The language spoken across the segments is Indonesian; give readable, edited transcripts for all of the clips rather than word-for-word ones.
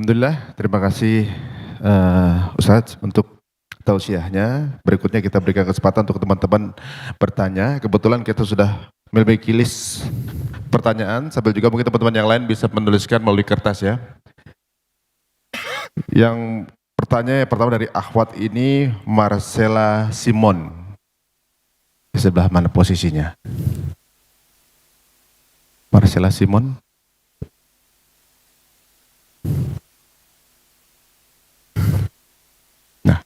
Alhamdulillah, terima kasih Ustadz untuk tausiahnya. Berikutnya kita berikan kesempatan untuk teman-teman bertanya. Kebetulan kita sudah memiliki list pertanyaan, sambil juga mungkin teman-teman yang lain bisa menuliskan melalui kertas ya. Yang pertanyaan yang pertama dari akhwat ini Marcella Simon. Di sebelah mana posisinya? Marcella Simon. Nah,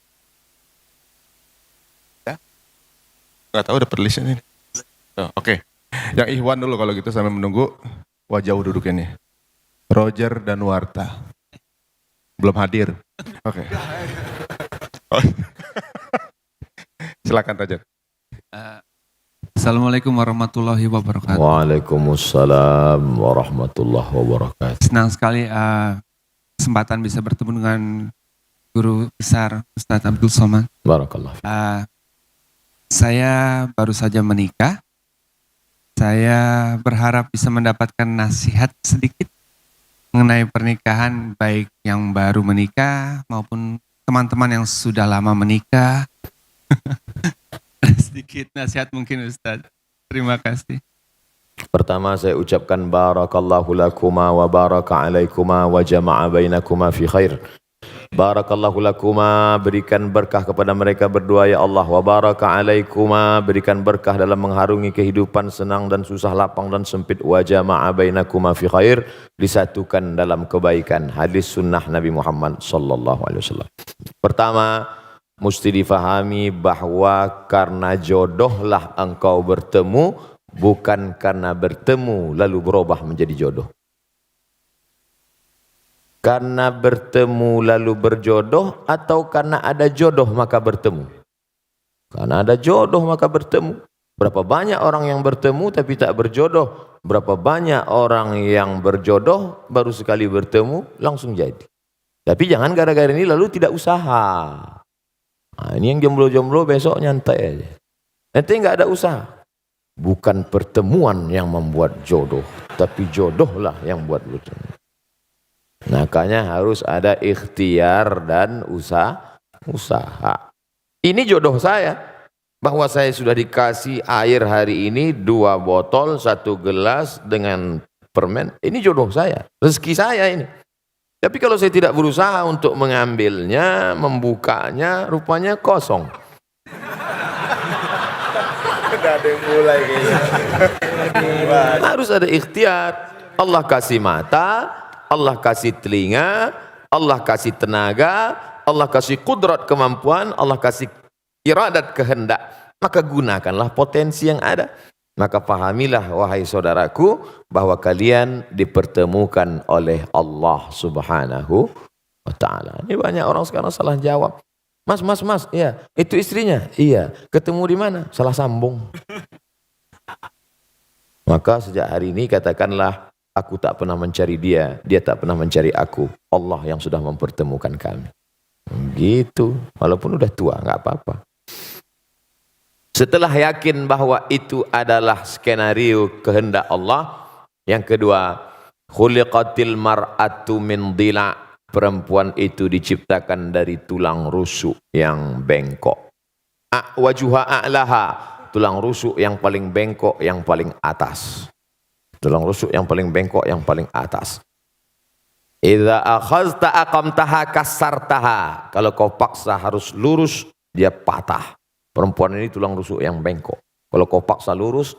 ya, nggak tahu dapat listnya ini. Oh, Oke. Yang Ikhwan dulu kalau gitu sambil menunggu. Wajah duduk ini. Roger dan Warta. Belum hadir. Oke. Oh. Silakan Roger. Assalamualaikum warahmatullahi wabarakatuh. Waalaikumsalam warahmatullahi wabarakatuh. Senang sekali kesempatan bisa bertemu dengan guru besar Ustadz Abdul Somad. Barakallah. Saya baru saja menikah. Saya berharap bisa mendapatkan nasihat sedikit mengenai pernikahan, baik yang baru menikah maupun teman-teman yang sudah lama menikah. Sedikit nasihat mungkin Ustadz. Terima kasih. Pertama saya ucapkan barakallahu lakuma wa baraka alaikuma wa jama'a bainakuma fi khair. Barakallahu lakuma, berikan berkah kepada mereka berdua ya Allah. Wa baraka alaikuma, berikan berkah dalam mengharungi kehidupan senang dan susah, lapang dan sempit. Wa jama'a bainakuma fi khair, disatukan dalam kebaikan. Hadis sunnah Nabi Muhammad sallallahu alaihi wasallam. Pertama, mesti difahami bahwa karena jodohlah engkau bertemu, bukan karena bertemu lalu berubah menjadi jodoh. Karena bertemu lalu berjodoh atau karena ada jodoh maka bertemu? Karena ada jodoh maka bertemu. Berapa banyak orang yang bertemu tapi tak berjodoh? Berapa banyak orang yang berjodoh baru sekali bertemu langsung jadi? Tapi jangan gara-gara ini lalu tidak usaha. Nah, ini yang jomblo-jomblo besok nyantai aja. Nanti nggak ada usaha. Bukan pertemuan yang membuat jodoh, tapi jodohlah yang buat bertemu. Makanya harus ada ikhtiar dan usaha. Ini jodoh saya, bahwa saya sudah dikasih air hari ini 2 botol, 1 gelas dengan permen. Ini jodoh saya, rezeki saya ini. Tapi kalau saya tidak berusaha untuk mengambilnya, membukanya, rupanya kosong. Ada yang mulai kayaknya. Harus ada ikhtiar. Allah kasih mata, Allah kasih telinga, Allah kasih tenaga, Allah kasih kudrat kemampuan, Allah kasih iradat kehendak. Maka gunakanlah potensi yang ada. Maka pahamilah wahai saudaraku bahwa kalian dipertemukan oleh Allah Subhanahu wa ta'ala. Ini banyak orang sekarang salah jawab. Mas, iya, itu istrinya? Iya. Ketemu di mana? Salah sambung. Maka sejak hari ini katakanlah, aku tak pernah mencari dia, dia tak pernah mencari aku. Allah yang sudah mempertemukan kami. Gitu. Walaupun udah tua, nggak apa-apa. Setelah yakin bahwa itu adalah skenario kehendak Allah, yang kedua, khuliqatil mar'atu min dhila'. Perempuan itu diciptakan dari tulang rusuk yang bengkok. Wajuha a'laha, tulang rusuk yang paling bengkok, yang paling atas. Tulang rusuk yang paling bengkok, yang paling atas. Idza akhazta aqamtaha kasartaha. Kalau kau paksa harus lurus, dia patah. Perempuan ini tulang rusuk yang bengkok. Kalau kau paksa lurus,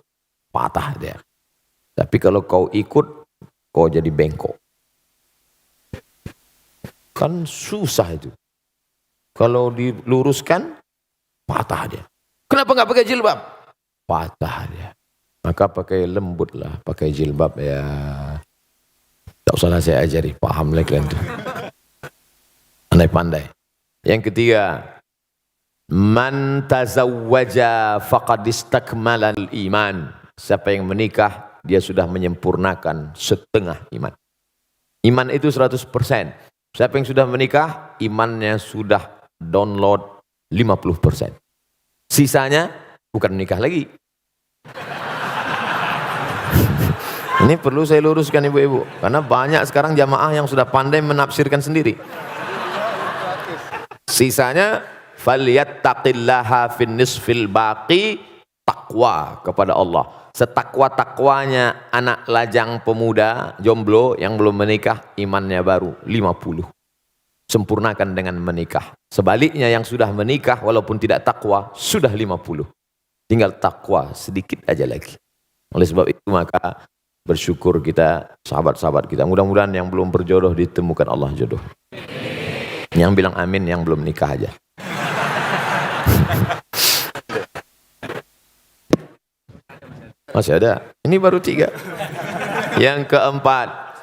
patah dia. Tapi kalau kau ikut, kau jadi bengkok. Kan susah itu. Kalau diluruskan, patah dia. Kenapa nggak pakai jilbab? Patah dia. Maka pakai lembut lah, pakai jilbab ya. Tak usahlah saya ajari, paham lagi kalian tuh. Pandai-pandai. Yang ketiga, man tazawwaja faqad istakmalal iman. Siapa yang menikah, dia sudah menyempurnakan setengah iman. Iman itu 100%. Siapa yang sudah menikah, imannya sudah download 50%. Sisanya bukan menikah lagi. Ini perlu saya luruskan ibu-ibu, karena banyak sekarang jamaah yang sudah pandai menafsirkan sendiri. Sisanya falyattaqillaha fin nisfil baqi, takwa kepada Allah. Setakwa-takwanya anak lajang pemuda jomblo yang belum menikah, imannya baru 50. Sempurnakan dengan menikah. Sebaliknya yang sudah menikah walaupun tidak takwa sudah 50. Tinggal takwa sedikit aja lagi. Oleh sebab itu maka bersyukur kita, sahabat-sahabat kita. Mudah-mudahan yang belum berjodoh ditemukan Allah jodoh. Yang bilang amin yang belum nikah aja. Masih ada. Ini baru 3. Yang keempat,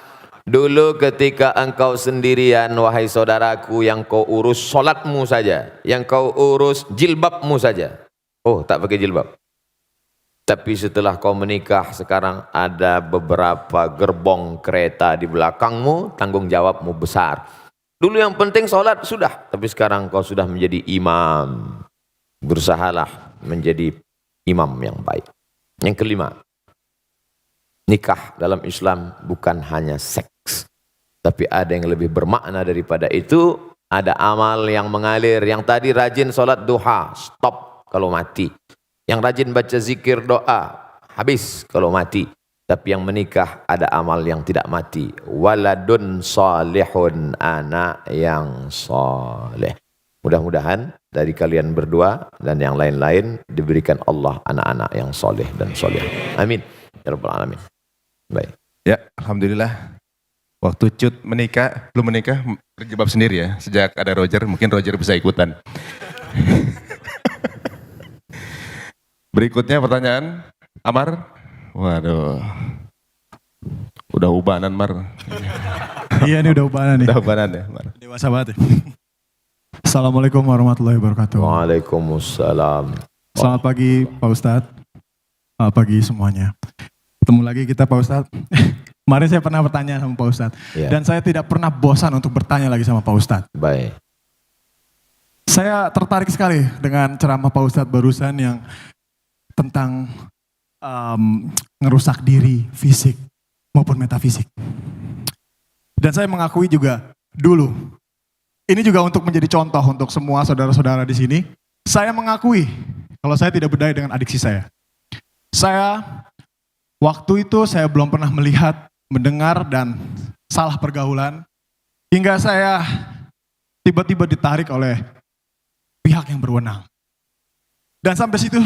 dulu ketika engkau sendirian, wahai saudaraku, yang kau urus solatmu saja, yang kau urus jilbabmu saja. Oh, tak pakai jilbab. Tapi setelah kau menikah, sekarang ada beberapa gerbong kereta di belakangmu, tanggung jawabmu besar. Dulu yang penting solat sudah, tapi sekarang kau sudah menjadi imam. Berusahalah menjadi imam yang baik. Yang kelima, nikah dalam Islam bukan hanya seks, tapi ada yang lebih bermakna daripada itu. Ada amal yang mengalir. Yang tadi rajin solat duha, stop kalau mati. Yang rajin baca zikir doa, habis kalau mati. Tapi yang menikah ada amal yang tidak mati. Waladun salihun, anak yang soleh. Mudah-mudahan dari kalian berdua dan yang lain-lain diberikan Allah anak-anak yang soleh dan soleh. Amin. Ya Rabbal Alamin. Baik. Ya, alhamdulillah. Waktu Cut menikah, belum menikah, berjilbab sendiri ya. Sejak ada Roger, mungkin Roger bisa ikutan. Berikutnya pertanyaan, Amar. Waduh, udah ubanan Mar. Iya, ini udah ubanan nih. Udah ubanan ya Mar. Dewasa banget ya. Assalamualaikum warahmatullahi wabarakatuh. Waalaikumsalam. Selamat pagi Pak Ustadz. Selamat pagi semuanya. Ketemu lagi kita Pak Ustadz. Kemarin saya pernah bertanya sama Pak Ustadz. Ya. Dan saya tidak pernah bosan untuk bertanya lagi sama Pak Ustadz. Baik. Saya tertarik sekali dengan ceramah Pak Ustadz barusan yang tentang ngerusak diri, fisik maupun metafisik. Dan saya mengakui juga dulu, ini juga untuk menjadi contoh untuk semua saudara-saudara di sini. Saya mengakui kalau saya tidak berdaya dengan adiksi saya. Saya waktu itu saya belum pernah melihat, mendengar dan salah pergaulan hingga saya tiba-tiba ditarik oleh pihak yang berwenang. Dan sampai situ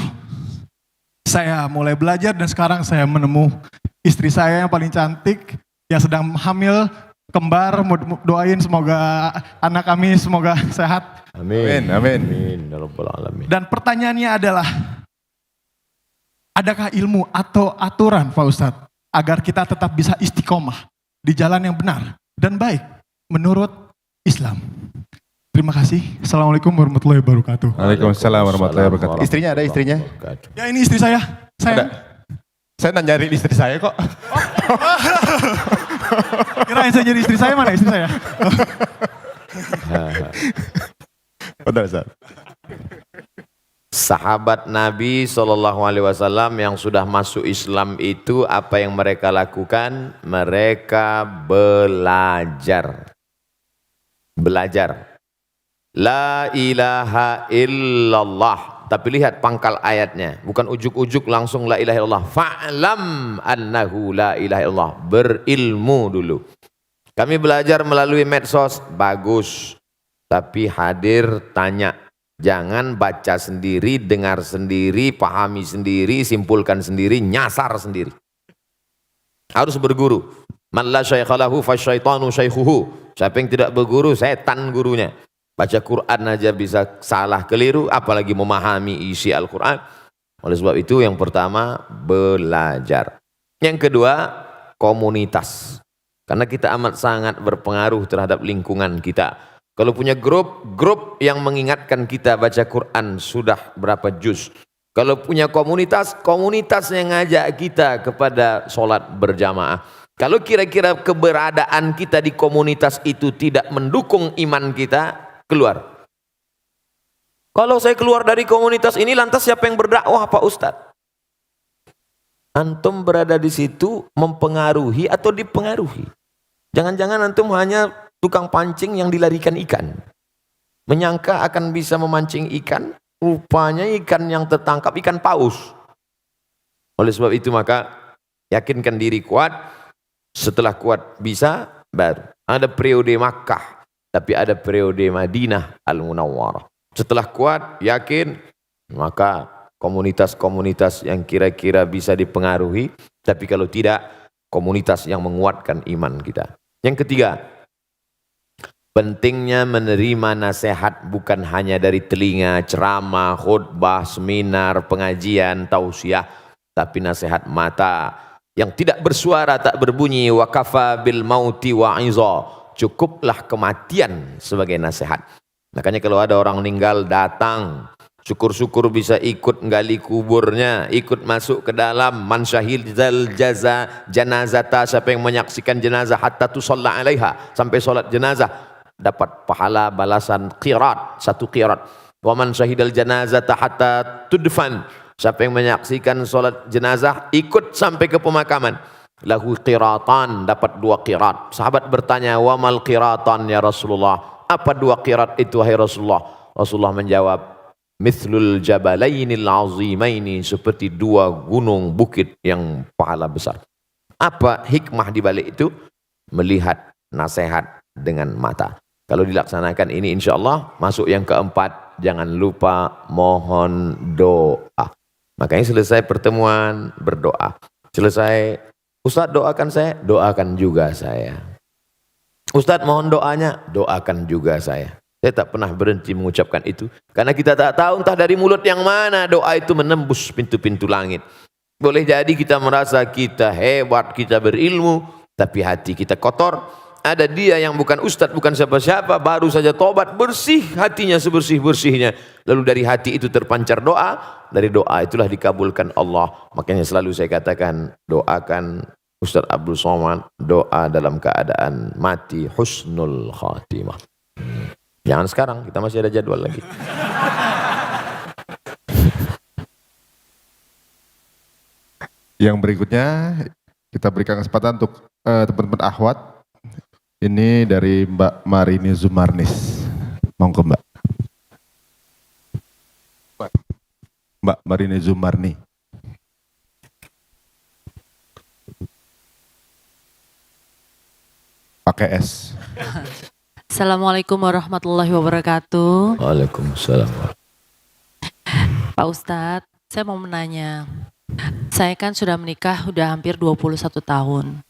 saya mulai belajar dan sekarang saya menemu istri saya yang paling cantik yang sedang hamil kembar. Doain semoga anak kami semoga sehat. Amin. Amin. Amin. Ya Rabbal Alamin. Dan pertanyaannya adalah, adakah ilmu atau aturan Pak Ustadz agar kita tetap bisa istiqomah di jalan yang benar dan baik menurut Islam? Terima kasih. Assalamualaikum warahmatullahi wabarakatuh. Waalaikumsalam warahmatullahi wabarakatuh. Istrinya ada istrinya? Ya ini istri saya. Ada. Saya nyari istri saya kok. Kirain saya jadi istri saya, mana istri saya? Benar Ustaz. Sahabat Nabi SAW yang sudah masuk Islam itu apa yang mereka lakukan? Mereka belajar. Belajar. La ilaha illallah. Tapi lihat pangkal ayatnya. Bukan ujuk-ujuk langsung la ilaha illallah. Fa'lam annahu la ilaha illallah. Berilmu dulu. Kami belajar melalui medsos. Bagus. Tapi hadir tanya. Jangan baca sendiri, dengar sendiri, pahami sendiri, simpulkan sendiri, nyasar sendiri. Harus berguru. Man la syaikhalahu fasyaitanu syaikhuhu. Siapa yang tidak berguru, setan gurunya. Baca Quran aja bisa salah keliru, apalagi memahami isi Al-Quran. Oleh sebab itu yang pertama, belajar. Yang kedua, komunitas. Karena kita amat sangat berpengaruh terhadap lingkungan kita. Kalau punya grup yang mengingatkan kita baca Quran sudah berapa juz. Kalau punya komunitas yang ngajak kita kepada sholat berjamaah. Kalau kira-kira keberadaan kita di komunitas itu tidak mendukung iman kita, keluar. Kalau saya keluar dari komunitas ini, lantas siapa yang berdakwah Pak Ustadz? Antum berada di situ mempengaruhi atau dipengaruhi. Jangan-jangan antum hanya tukang pancing yang dilarikan ikan. Menyangka akan bisa memancing ikan, rupanya ikan yang tertangkap ikan paus. Oleh sebab itu maka yakinkan diri kuat, setelah kuat bisa baru. Ada periode Makkah, tapi ada periode Madinah Al-Munawwarah. Setelah kuat, yakin, maka komunitas-komunitas yang kira-kira bisa dipengaruhi, tapi kalau tidak, komunitas yang menguatkan iman kita. Yang ketiga, pentingnya menerima nasihat bukan hanya dari telinga, ceramah, khutbah, seminar, pengajian, tausiah, tapi nasihat mata yang tidak bersuara, tak berbunyi. Wa kafa bil mauti wa'iza. Cukuplah kematian sebagai nasihat. Makanya kalau ada orang meninggal datang, syukur-syukur bisa ikut gali kuburnya, ikut masuk ke dalam. Man syahidal janazata, siapa yang menyaksikan jenazah hatta tusalla alaiha, sampai solat jenazah, dapat pahala balasan qirat, 1 qirat. Wa man syahidal janazata hatta tudfan, siapa yang menyaksikan solat jenazah ikut sampai ke pemakaman, lahu qiratan, dapat 2 qirat. Sahabat bertanya, wa mal qiratan ya Rasulullah, apa 2 qirat itu wahai Rasulullah? Rasulullah menjawab, mithlul jabalainil azimaini, seperti 2 gunung bukit yang pahala besar. Apa hikmah di balik itu? Melihat nasihat dengan mata. Kalau dilaksanakan ini insyaallah masuk yang keempat, jangan lupa mohon doa. Makanya selesai pertemuan berdoa. Selesai, Ustadz doakan saya, doakan juga saya. Ustadz mohon doanya, doakan juga saya. Saya tak pernah berhenti mengucapkan itu. Karena kita tak tahu entah dari mulut yang mana doa itu menembus pintu-pintu langit. Boleh jadi kita merasa kita hebat, kita berilmu, tapi hati kita kotor. Ada dia yang bukan ustadz, bukan siapa-siapa, baru saja tobat, bersih hatinya sebersih-bersihnya. Lalu dari hati itu terpancar doa, dari doa itulah dikabulkan Allah. Makanya selalu saya katakan, doakan Ustaz Abdul Somad, doa dalam keadaan mati husnul khatimah. Jangan sekarang, kita masih ada jadwal lagi. Yang berikutnya kita berikan kesempatan untuk teman-teman akhwat. Ini dari Mbak Marini Zumarnis. Monggo Mbak. Mbak Marini Zumarni. Pakai S. Assalamualaikum warahmatullahi wabarakatuh. Waalaikumsalam. Pak Ustadz, saya mau menanya. Saya kan sudah menikah udah hampir 21 tahun.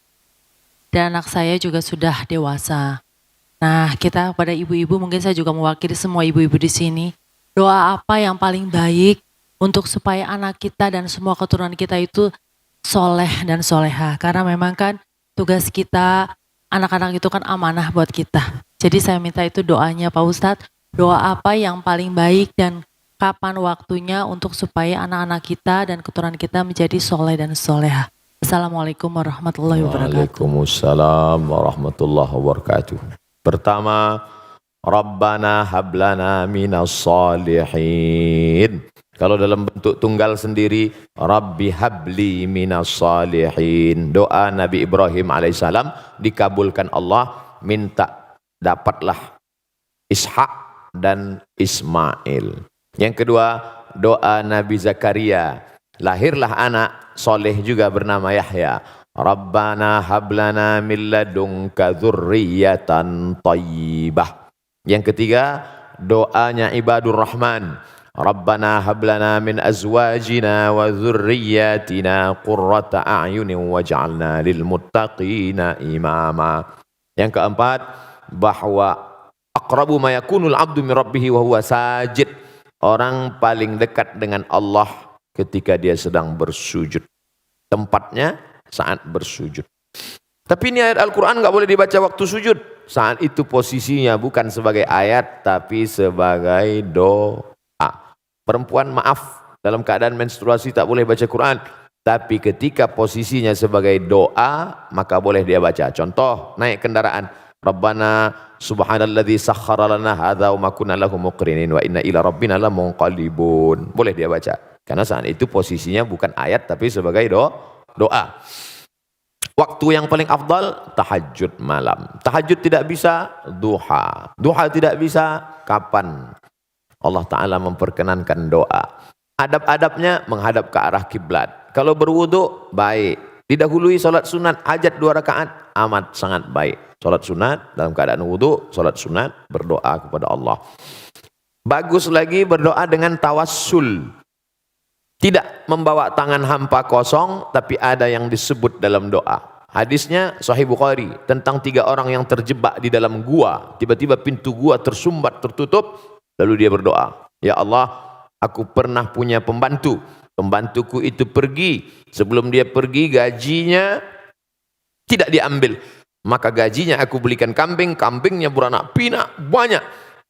Dan anak saya juga sudah dewasa. Nah, kita pada ibu-ibu, mungkin saya juga mewakili semua ibu-ibu di sini. Doa apa yang paling baik untuk supaya anak kita dan semua keturunan kita itu soleh dan soleha. Karena memang kan tugas kita, anak-anak itu kan amanah buat kita. Jadi saya minta itu doanya Pak Ustadz. Doa apa yang paling baik dan kapan waktunya untuk supaya anak-anak kita dan keturunan kita menjadi soleh dan soleha. Assalamualaikum warahmatullahi wabarakatuh. Waalaikumsalam warahmatullahi wabarakatuh. Pertama, Rabbana hablana minas salihin. Kalau dalam bentuk tunggal sendiri, Rabbi habli minas salihin. Doa Nabi Ibrahim alaihissalam dikabulkan Allah, minta dapatlah Ishak dan Ismail. Yang kedua, doa Nabi Zakaria, lahirlah anak soleh juga bernama Yahya. Rabbana hablana min ladunka dzurriyyatan thayyibah. Yang ketiga, doanya ibadur rahman. Rabbana hablana min azwajina wa dzurriyyatina qurrata a'yunin waj'alna lil muttaqina imama. Yang keempat, bahwa aqrabu ma yakunul 'abdu min rabbih wa huwa sajid. Orang paling dekat dengan Allah ketika dia sedang bersujud. Tempatnya saat bersujud. Tapi ini ayat Al-Quran nggak boleh dibaca waktu sujud. Saat itu posisinya bukan sebagai ayat, tapi sebagai doa. Perempuan maaf, dalam keadaan menstruasi tak boleh baca Quran. Tapi ketika posisinya sebagai doa, maka boleh dia baca. Contoh, naik kendaraan. Rabbana subhanalladzi sakhkhara lana hadza wa ma kunna lahu muqrinin wa inna ila rabbina lamunqalibun. Boleh dia baca. Karena saat itu posisinya bukan ayat tapi sebagai doa. Waktu yang paling afdal tahajud malam. Tahajud tidak bisa, duha. Duha tidak bisa, kapan Allah Ta'ala memperkenankan doa. Adab-adabnya menghadap ke arah kiblat. Kalau berwudu, baik. Didahului salat sunat, hajat 2 rakaat, amat sangat baik. Salat sunat dalam keadaan wudu, salat sunat berdoa kepada Allah. Bagus lagi berdoa dengan tawassul. Tidak membawa tangan hampa kosong, tapi ada yang disebut dalam doa. Hadisnya Sahih Bukhari tentang 3 orang yang terjebak di dalam gua. Tiba-tiba pintu gua tersumbat, tertutup. Lalu dia berdoa, ya Allah, aku pernah punya pembantu. Pembantuku itu pergi. Sebelum dia pergi, gajinya tidak diambil. Maka gajinya aku belikan kambing. Kambingnya beranak pinak banyak.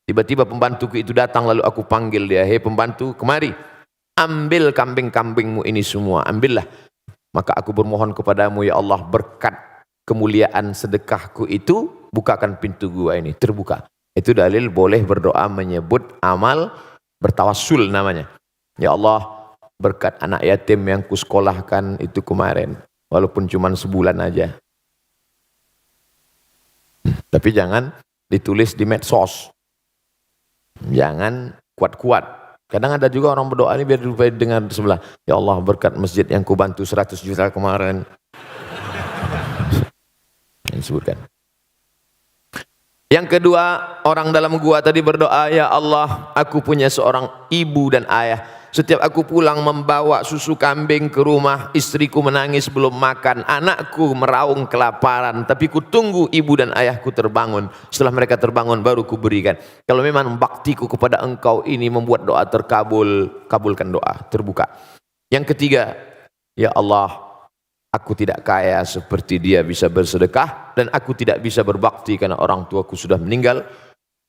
Tiba-tiba pembantuku itu datang, lalu aku panggil dia, hei pembantu, kemari. Ambil kambing-kambingmu ini semua, ambillah. Maka aku bermohon kepadamu, ya Allah, berkat kemuliaan sedekahku itu, bukakan pintu gua ini, terbuka. Itu dalil boleh berdoa menyebut amal bertawassul namanya. Ya Allah, berkat anak yatim yang kusekolahkan itu kemarin, walaupun cuma sebulan aja. Tapi jangan ditulis di medsos. Jangan kuat-kuat. Kadang ada juga orang berdoa ini biar dengar di sebelah. Ya Allah, berkat masjid yang kubantu 100 juta kemarin. Yang disebutkan. Yang kedua, orang dalam gua tadi berdoa, ya Allah, aku punya seorang ibu dan ayah. Setiap aku pulang membawa susu kambing ke rumah, istriku menangis belum makan, anakku meraung kelaparan, tapi ku tunggu ibu dan ayahku terbangun. Setelah mereka terbangun baru ku berikan. Kalau memang baktiku kepada engkau ini membuat doa terkabul, kabulkan doa, terbuka. Yang ketiga, ya Allah, aku tidak kaya seperti dia bisa bersedekah, dan aku tidak bisa berbakti karena orang tuaku sudah meninggal.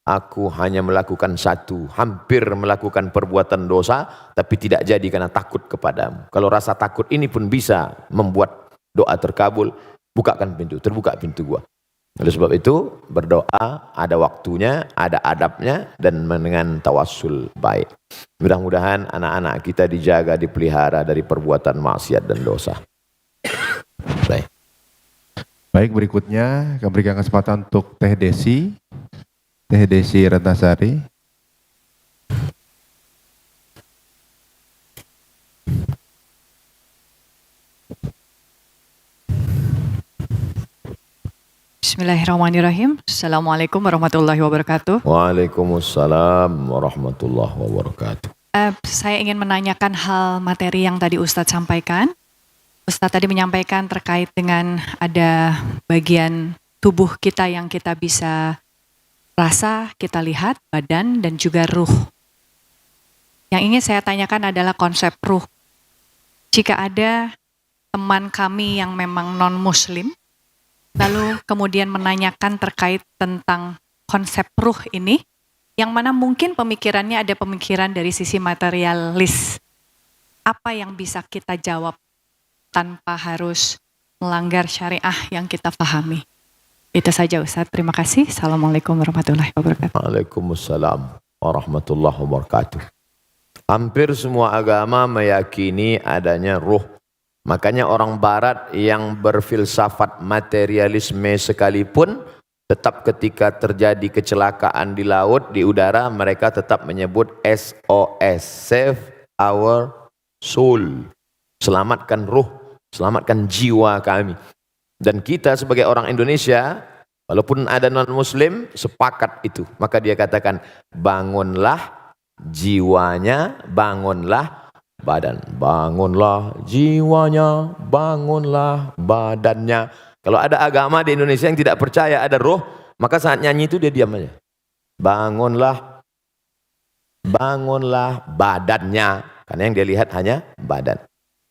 Aku hanya melakukan satu, hampir melakukan perbuatan dosa, tapi tidak jadi karena takut kepadamu. Kalau rasa takut ini pun bisa membuat doa terkabul, bukakan pintu, terbuka pintu gua. Oleh sebab itu, berdoa ada waktunya, ada adabnya, dan dengan tawassul baik. Mudah-mudahan anak-anak kita dijaga, dipelihara dari perbuatan maksiat dan dosa. Baik. Baik, berikutnya kami berikan kesempatan untuk Teh Desi. Teh Desi Ratnasari. Bismillahirrahmanirrahim. Assalamualaikum warahmatullahi wabarakatuh. Waalaikumsalam warahmatullahi wabarakatuh. Saya ingin menanyakan hal materi yang tadi Ustadz sampaikan. Ustadz tadi menyampaikan terkait dengan ada bagian tubuh kita yang kita bisa rasa, kita lihat, badan, dan juga ruh. Yang ingin saya tanyakan adalah konsep ruh. Jika ada teman kami yang memang non-muslim, lalu kemudian menanyakan terkait tentang konsep ruh ini, yang mana mungkin pemikirannya ada pemikiran dari sisi materialis. Apa yang bisa kita jawab tanpa harus melanggar syariah yang kita pahami? Itu saja Ustadz, terima kasih. Assalamualaikum warahmatullahi wabarakatuh. Waalaikumsalam warahmatullahi wabarakatuh. Hampir semua agama meyakini adanya ruh. Makanya orang barat yang berfilsafat materialisme sekalipun, tetap ketika terjadi kecelakaan di laut, di udara, mereka tetap menyebut SOS, save our soul. Selamatkan ruh, selamatkan jiwa kami. Dan kita sebagai orang Indonesia, walaupun ada non-muslim, sepakat itu. Maka dia katakan, bangunlah jiwanya, bangunlah badan. Bangunlah jiwanya, bangunlah badannya. Kalau ada agama di Indonesia yang tidak percaya ada roh, maka saat nyanyi itu dia diam aja. Bangunlah, bangunlah badannya. Karena yang dia lihat hanya badan.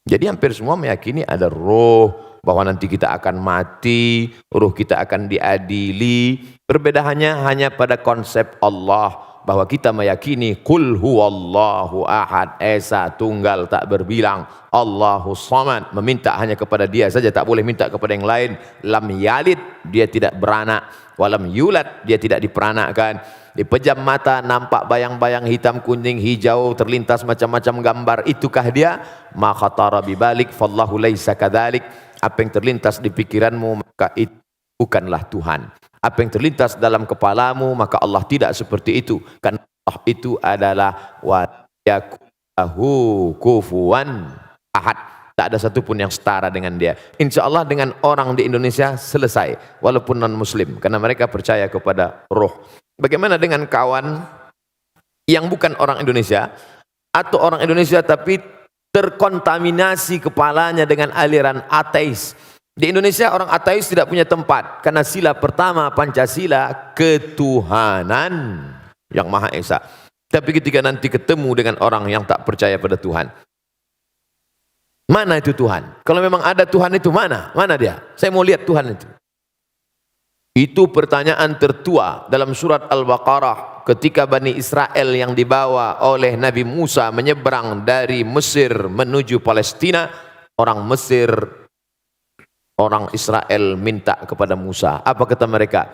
Jadi hampir semua meyakini ada roh, bahwa nanti kita akan mati, ruh kita akan diadili. Perbedaannya hanya pada konsep Allah. bahwa kita meyakini qul huwallahu ahad, esa tunggal tak berbilang, Allahus samad, meminta hanya kepada dia saja, tak boleh minta kepada yang lain. Lam yalid, dia tidak beranak, walam yulad, dia tidak diperanakkan. Dipejam mata nampak bayang-bayang hitam, kuning, hijau, terlintas macam-macam gambar, itukah dia? Ma khatara bibalik fallahu laisa kadzalik. Apa yang terlintas di pikiranmu maka itu bukanlah Tuhan. Apa yang terlintas dalam kepalamu maka Allah tidak seperti itu. Karena Allah itu adalah wa yakulahu kufuwan ahad. Tak ada satupun yang setara dengan dia. Insya Allah dengan orang di Indonesia selesai, walaupun non muslim, karena mereka percaya kepada roh. Bagaimana dengan kawan yang bukan orang Indonesia, atau orang Indonesia tapi terkontaminasi kepalanya dengan aliran ateis? Di Indonesia orang ateis tidak punya tempat, karena sila pertama Pancasila ketuhanan yang Maha Esa. Tapi ketika nanti ketemu dengan orang yang tak percaya pada Tuhan, mana itu Tuhan? Kalau memang ada Tuhan itu mana? Mana dia? Saya mau lihat Tuhan itu. Itu pertanyaan tertua dalam surat Al-Baqarah ketika Bani Israel yang dibawa oleh Nabi Musa menyeberang dari Mesir menuju Palestina. Orang Mesir, orang Israel minta kepada Musa. Apa kata mereka?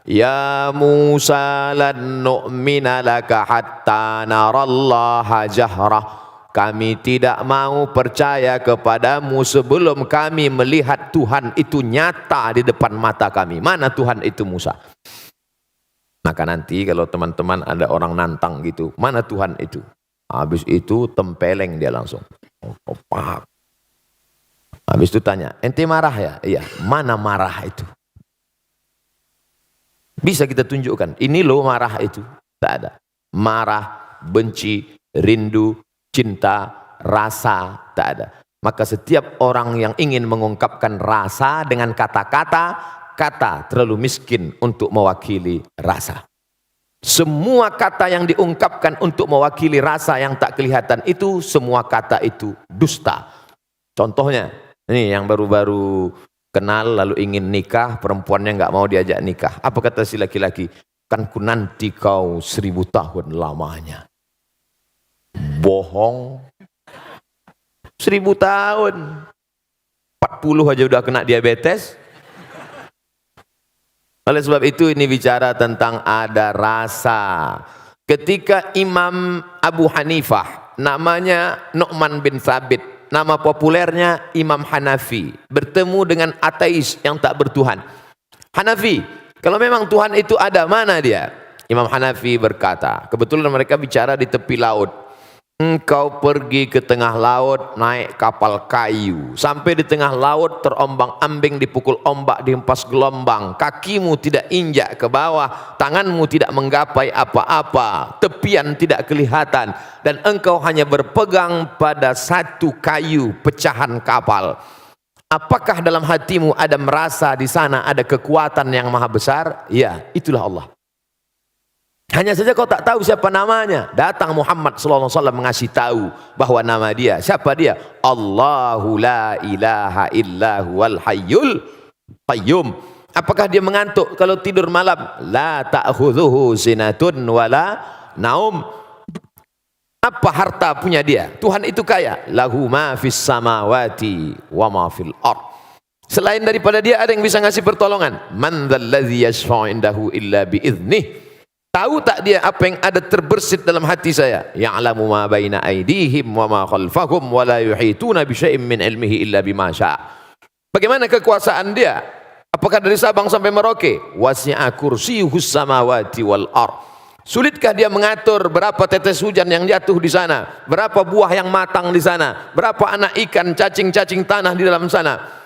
Ya Musa lan nu'mina laka hatta narallaha jahrah. Kami tidak mau percaya kepadamu sebelum kami melihat Tuhan itu nyata di depan mata kami. Mana Tuhan itu Musa? Maka nanti kalau teman-teman ada orang nantang gitu, mana Tuhan itu? Habis itu tempeleng dia langsung. Pak. Habis itu tanya, ente marah ya? Iya, mana marah itu? Bisa kita tunjukkan, ini loh marah itu. Tak ada. Marah, benci, rindu, cinta, rasa, tak ada. Maka setiap orang yang ingin mengungkapkan rasa dengan kata-kata, kata terlalu miskin untuk mewakili rasa. Semua kata yang diungkapkan untuk mewakili rasa yang tak kelihatan itu, semua kata itu dusta. Contohnya, ini yang baru-baru kenal lalu ingin nikah, perempuannya nggak mau diajak nikah. Apa kata si laki-laki? Kan ku nanti kau 1000 tahun lamanya. Bohong. 1000 tahun. 40 aja udah kena diabetes. Oleh sebab itu ini bicara tentang ada rasa. Ketika Imam Abu Hanifah, namanya Nu'man bin Thabit, nama populernya Imam Hanafi, bertemu dengan ateis yang tak bertuhan. Hanafi, kalau memang Tuhan itu ada, mana dia? Imam Hanafi berkata, kebetulan mereka bicara di tepi laut. Engkau pergi ke tengah laut naik kapal kayu, sampai di tengah laut terombang-ambing, dipukul ombak, dihempas gelombang, kakimu tidak injak ke bawah, tanganmu tidak menggapai apa-apa, tepian tidak kelihatan, dan engkau hanya berpegang pada satu kayu pecahan kapal. Apakah dalam hatimu ada merasa di sana ada kekuatan yang maha besar? Ya, itulah Allah. Hanya saja kau tak tahu siapa namanya. Datang Muhammad SAW mengasih tahu bahwa nama dia. Siapa dia? Allahu la ilaha illa huwal hayyul qayyum. Apakah dia mengantuk kalau tidur malam? La ta'khudhuhu sinatun wala naum. Apa harta punya dia? Tuhan itu kaya. Lahu ma fis samawati wa ma fil ard. Selain daripada dia ada yang bisa ngasih pertolongan. Man dzalladzi yashfa'u indahu illa biiznih. Tahu tak dia apa yang ada terbersit dalam hati saya? Ya'lamu ma baina aydihim wa ma khalfahum wa la yuhituna bi syai'in min ilmihi illa bima syaa'. Bagaimana kekuasaan dia? Apakah dari Sabang sampai Merauke? Wasi'a kursiyyuhus samawati wal ard. Sulitkah dia mengatur berapa tetes hujan yang jatuh di sana? Berapa buah yang matang di sana? Berapa anak ikan, cacing-cacing tanah di dalam sana?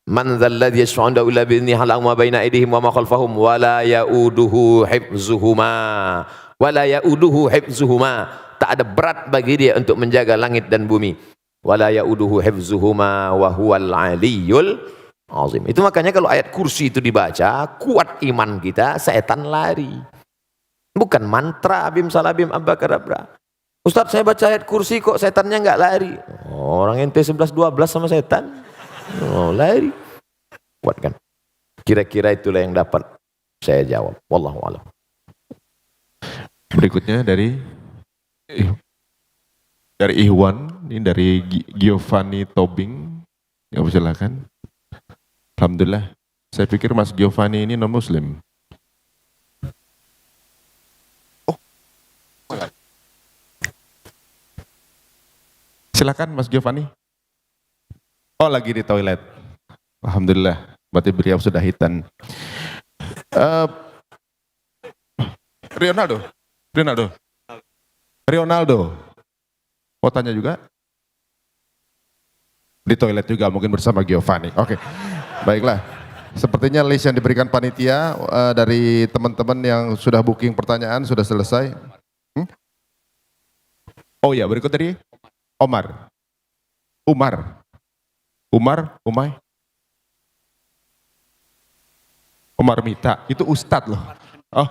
Man dzalladzi yashfa'u indahu illa bi'idznihi ya'lamu ma baina aydihim wa ma khalfahum wa la ya'uduhu hifdzuhuma. Tak ada berat bagi dia untuk menjaga langit dan bumi. Wa la ya'uduhu hifdzuhuma wa huwal 'aliyyul 'azim. Itu makanya kalau ayat kursi itu dibaca, kuat iman kita, setan lari. Bukan mantra abim salabim abakadabra. Ustaz, saya baca ayat kursi kok setannya enggak lari. Orang ente 11 12 sama setan. Oh, lari. Kuat kan? Kira-kira itulah yang dapat saya jawab. Wallahu a'lam. Berikutnya dari Ikhwan, ini dari Giovanni Tobing. Ya, silakan. Alhamdulillah. Saya pikir Mas Giovanni ini non Muslim. Silakan Mas Giovanni. Oh, lagi di toilet. Alhamdulillah. Berarti beliau sudah hitan. Ronaldo. Mau tanya juga? Di toilet juga mungkin bersama Giovanni. Oke. Baiklah. Sepertinya list yang diberikan panitia dari teman-teman yang sudah booking pertanyaan sudah selesai. Oh ya, berikut dari Omar Mita, itu Ustadz loh. Oh,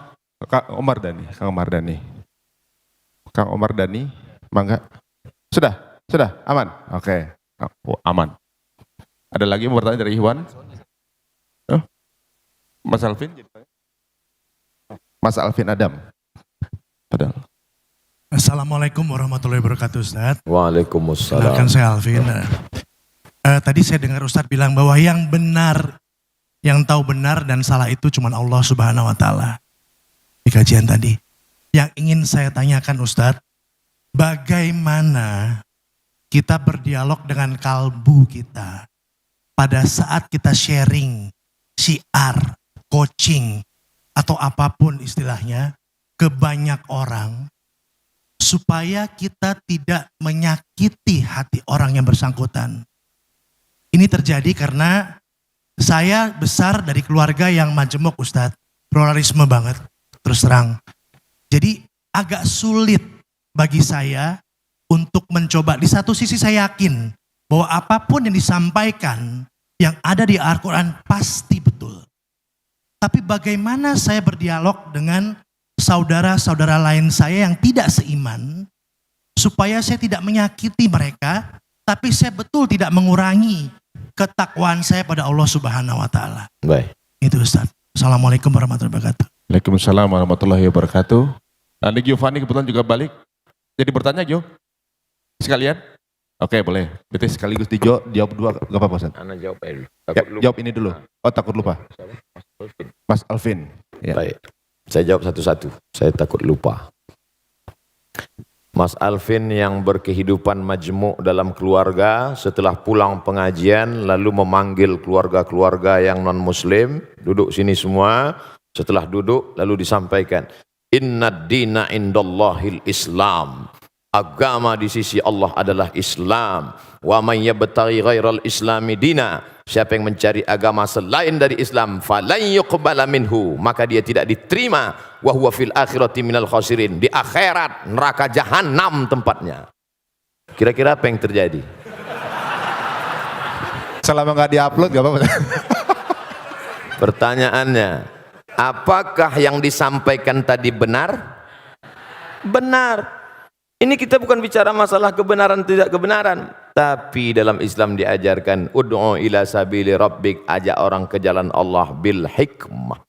Kang Omar Dani, mangga. Sudah, aman. Oke, aman. Ada lagi mau bertanya dari Ikhwan? Mas Alvin Adam. Padahal. Assalamualaikum warahmatullahi wabarakatuh, Ustaz. Waalaikumsalam. Kenalkan saya Alvin. Tadi saya dengar Ustaz bilang bahwa yang benar, yang tahu benar dan salah itu cuma Allah Subhanahu wa Ta'ala. Di kajian tadi. Yang ingin saya tanyakan Ustaz, bagaimana kita berdialog dengan kalbu kita pada saat kita sharing, syiar, coaching, atau apapun istilahnya ke banyak orang, supaya kita tidak menyakiti hati orang yang bersangkutan. Ini terjadi karena saya besar dari keluarga yang majemuk Ustadz, pluralisme banget, terus terang. Jadi agak sulit bagi saya untuk mencoba. Di satu sisi saya yakin bahwa apapun yang disampaikan yang ada di Al-Quran pasti betul. Tapi bagaimana saya berdialog dengan saudara-saudara lain saya yang tidak seiman, supaya saya tidak menyakiti mereka, tapi saya betul tidak mengurangi ketakwaan saya pada Allah Subhanahu wa Ta'ala. Baik. Itu Ustaz. Assalamualaikum warahmatullahi wabarakatuh. Waalaikumsalam warahmatullahi wabarakatuh. Nanti Giovanni kebetulan juga balik. Jadi bertanya Gio? Sekalian? Oke, boleh. Berarti sekaligus dijawab dua, gak apa-apa Ustaz? Anda jawab aja dulu. Ya, jawab ini dulu. Oh, takut lupa. Mas Alvin. Ya. Baik. Saya jawab satu-satu. Saya takut lupa. Mas Alvin yang berkehidupan majmuk dalam keluarga, setelah pulang pengajian lalu memanggil keluarga-keluarga yang non-muslim, duduk sini semua. Setelah duduk lalu disampaikan, Inna dina indallahil Islam. Agama di sisi Allah adalah Islam. Wa man yabtaghi ghairal islami dina. Siapa yang mencari agama selain dari Islam, falan yuqbala minhu, maka dia tidak diterima. Wa huwa fil akhirati minal khasirin. Di akhirat neraka jahanam tempatnya. Kira-kira apa yang terjadi? Selama nggak diupload gak apa-apa. Pertanyaannya, apakah yang disampaikan tadi benar? Benar. Ini kita bukan bicara masalah kebenaran tidak kebenaran, tapi dalam Islam diajarkan ud'u ila sabili rabbik, ajak orang ke jalan Allah bil hikmah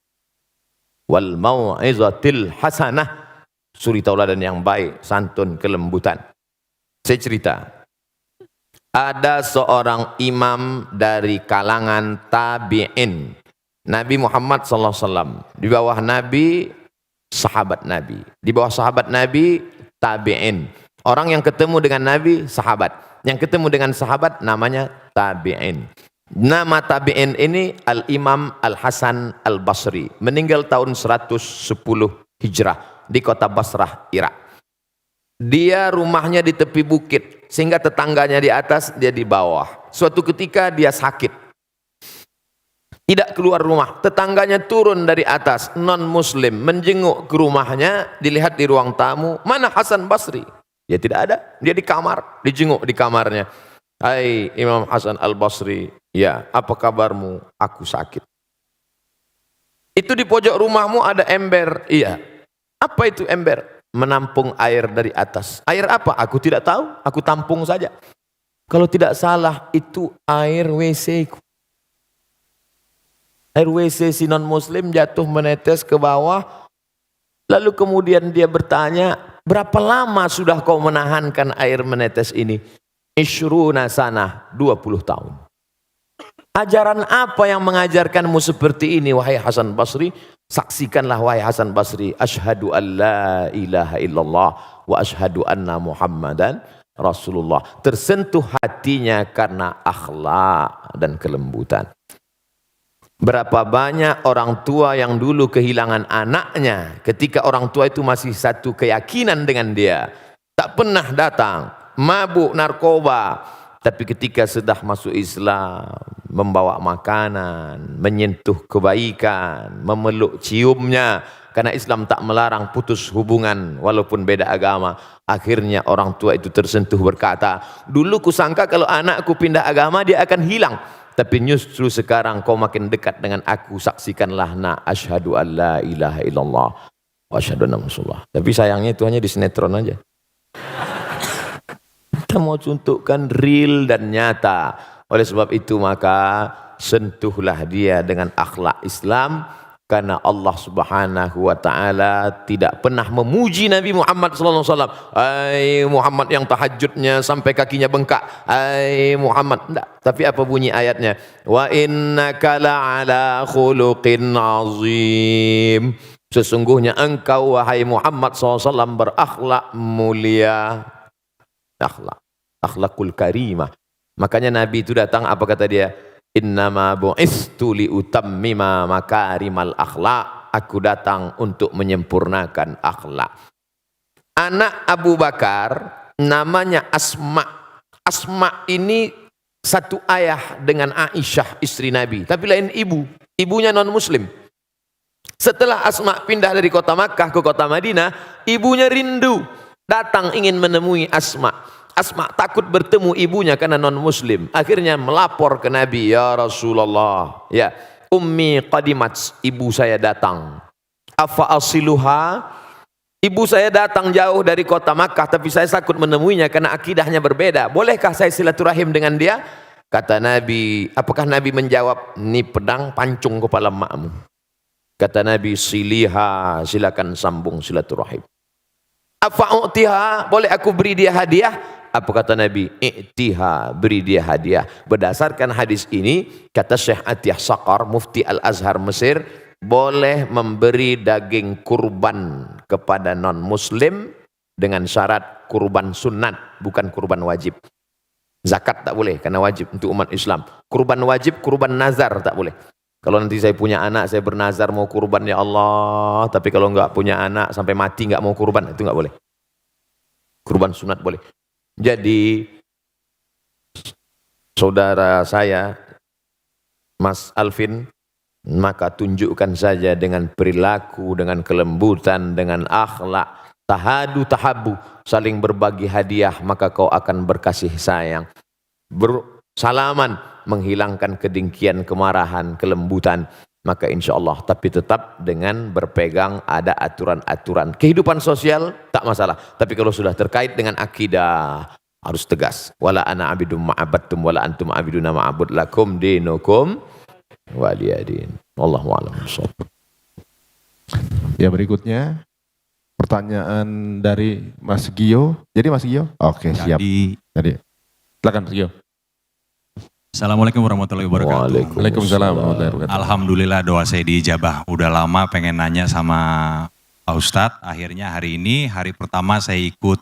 wal mau'izatil hasanah, suri tauladan yang baik, santun, kelembutan. Saya cerita, ada seorang imam dari kalangan tabi'in, Nabi Muhammad SAW, di bawah Nabi sahabat Nabi, di bawah sahabat Nabi tabi'in. Orang yang ketemu dengan Nabi, sahabat. Yang ketemu dengan sahabat namanya tabi'in. Nama tabi'in ini Al-Imam Al-Hasan Al-Basri. Meninggal tahun 110 Hijrah di kota Basrah, Irak. Dia rumahnya di tepi bukit, sehingga tetangganya di atas, dia di bawah. Suatu ketika dia sakit. Tidak keluar rumah, tetangganya turun dari atas, non-muslim, menjenguk ke rumahnya, dilihat di ruang tamu, mana Hasan Basri? Dia tidak ada, dia di kamar, dijenguk di kamarnya. Hai Imam Hasan Al-Basri, ya apa kabarmu? Aku sakit. Itu di pojok rumahmu ada ember, iya. Apa itu ember? Menampung air dari atas. Air apa? Aku tidak tahu, aku tampung saja. Kalau tidak salah itu air WC ku. Air WC si non muslim jatuh menetes ke bawah, Lalu kemudian dia bertanya, berapa lama sudah kau menahankan air menetes ini? Ishruna sanah, 20 tahun. Ajaran apa yang mengajarkanmu seperti ini, wahai Hasan Basri? Saksikanlah, wahai Hasan Basri, asyhadu an la ilaha illallah wa asyhadu anna Muhammadan Rasulullah. Tersentuh hatinya karena akhlak dan kelembutan. Berapa banyak orang tua yang dulu kehilangan anaknya ketika orang tua itu masih satu keyakinan dengan dia, tak pernah datang, mabuk narkoba, tapi ketika sudah masuk Islam, membawa makanan, menyentuh kebaikan, memeluk ciumnya, karena Islam tak melarang putus hubungan walaupun beda agama. Akhirnya orang tua itu tersentuh, berkata, dulu kusangka kalau anakku pindah agama dia akan hilang, tapi justru sekarang kau makin dekat dengan aku. Saksikanlah, nak, asyhadu an la ilaha illallah wa asyhadu anna Rasulullah. Tapi sayangnya itu hanya di sinetron aja. Kita mau contohkan real dan nyata. Oleh sebab itu maka sentuhlah dia dengan akhlak Islam, karena Allah Subhanahu wa taala tidak pernah memuji Nabi Muhammad sallallahu alaihi wasallam. Ai Muhammad yang tahajudnya sampai kakinya bengkak. Ai Muhammad, enggak. Tapi apa bunyi ayatnya? Wa innaka la'ala khuluqin azim. Sesungguhnya engkau, wahai Muhammad SAW, berakhlak mulia. Akhlakul karimah. Makanya Nabi itu datang, apa kata dia? Innama bu'istu liutammima makarimal akhlak. Aku datang untuk menyempurnakan akhlak. Anak Abu Bakar namanya Asma. Asma ini satu ayah dengan Aisyah istri Nabi, tapi lain ibu. Ibunya non muslim. Setelah Asma pindah dari kota Makkah ke kota Madinah, ibunya rindu, datang ingin menemui Asma. Asma takut bertemu ibunya karena non muslim. Akhirnya melapor ke Nabi, ya Rasulullah, ya ummi qadimat, ibu saya datang. Afa asiluha, ibu saya datang jauh dari kota Makkah, tapi saya takut menemuinya karena akidahnya berbeda. Bolehkah saya silaturahim dengan dia? Kata Nabi, apakah Nabi menjawab, ini pedang pancung kepala makmu. Kata Nabi, siliha, silakan sambung silaturahim. Afa'utiha, boleh aku beri dia hadiah? Apa kata Nabi? I'tiha, beri dia hadiah. Berdasarkan hadis ini, kata Syekh Atiyah Saqar, Mufti Al-Azhar Mesir, boleh memberi daging kurban kepada non-muslim dengan syarat kurban sunat, bukan kurban wajib. Zakat tak boleh, karena wajib untuk umat Islam. Kurban wajib, kurban nazar tak boleh. Kalau nanti saya punya anak, saya bernazar mau kurban, ya Allah, tapi kalau enggak punya anak, sampai mati enggak mau kurban, itu enggak boleh. Kurban sunat boleh. Jadi saudara saya Mas Alvin, maka tunjukkan saja dengan perilaku, dengan kelembutan, dengan akhlak, tahadu tahabu, saling berbagi hadiah, maka kau akan berkasih sayang. Bersalaman, menghilangkan kedengkian, kemarahan, kelembutan, maka insya Allah, tapi tetap dengan berpegang ada aturan-aturan. Kehidupan sosial tak masalah, tapi kalau sudah terkait dengan akidah harus tegas. Wala ana abidum ma'abadtum wala antum abiduna ma'abud lakum dinukum waliyadin. Wallahu a'lam bishawab. Ya, berikutnya pertanyaan dari Mas Gio. Jadi Mas Gio? Oke, siap. Jadi silakan Mas Gio. Assalamualaikum warahmatullahi wabarakatuh. Waalaikumsalam warahmatullahi wabarakatuh. Alhamdulillah doa saya diijabah. Udah lama pengen nanya sama Pak Ustadz. Akhirnya hari ini, hari pertama saya ikut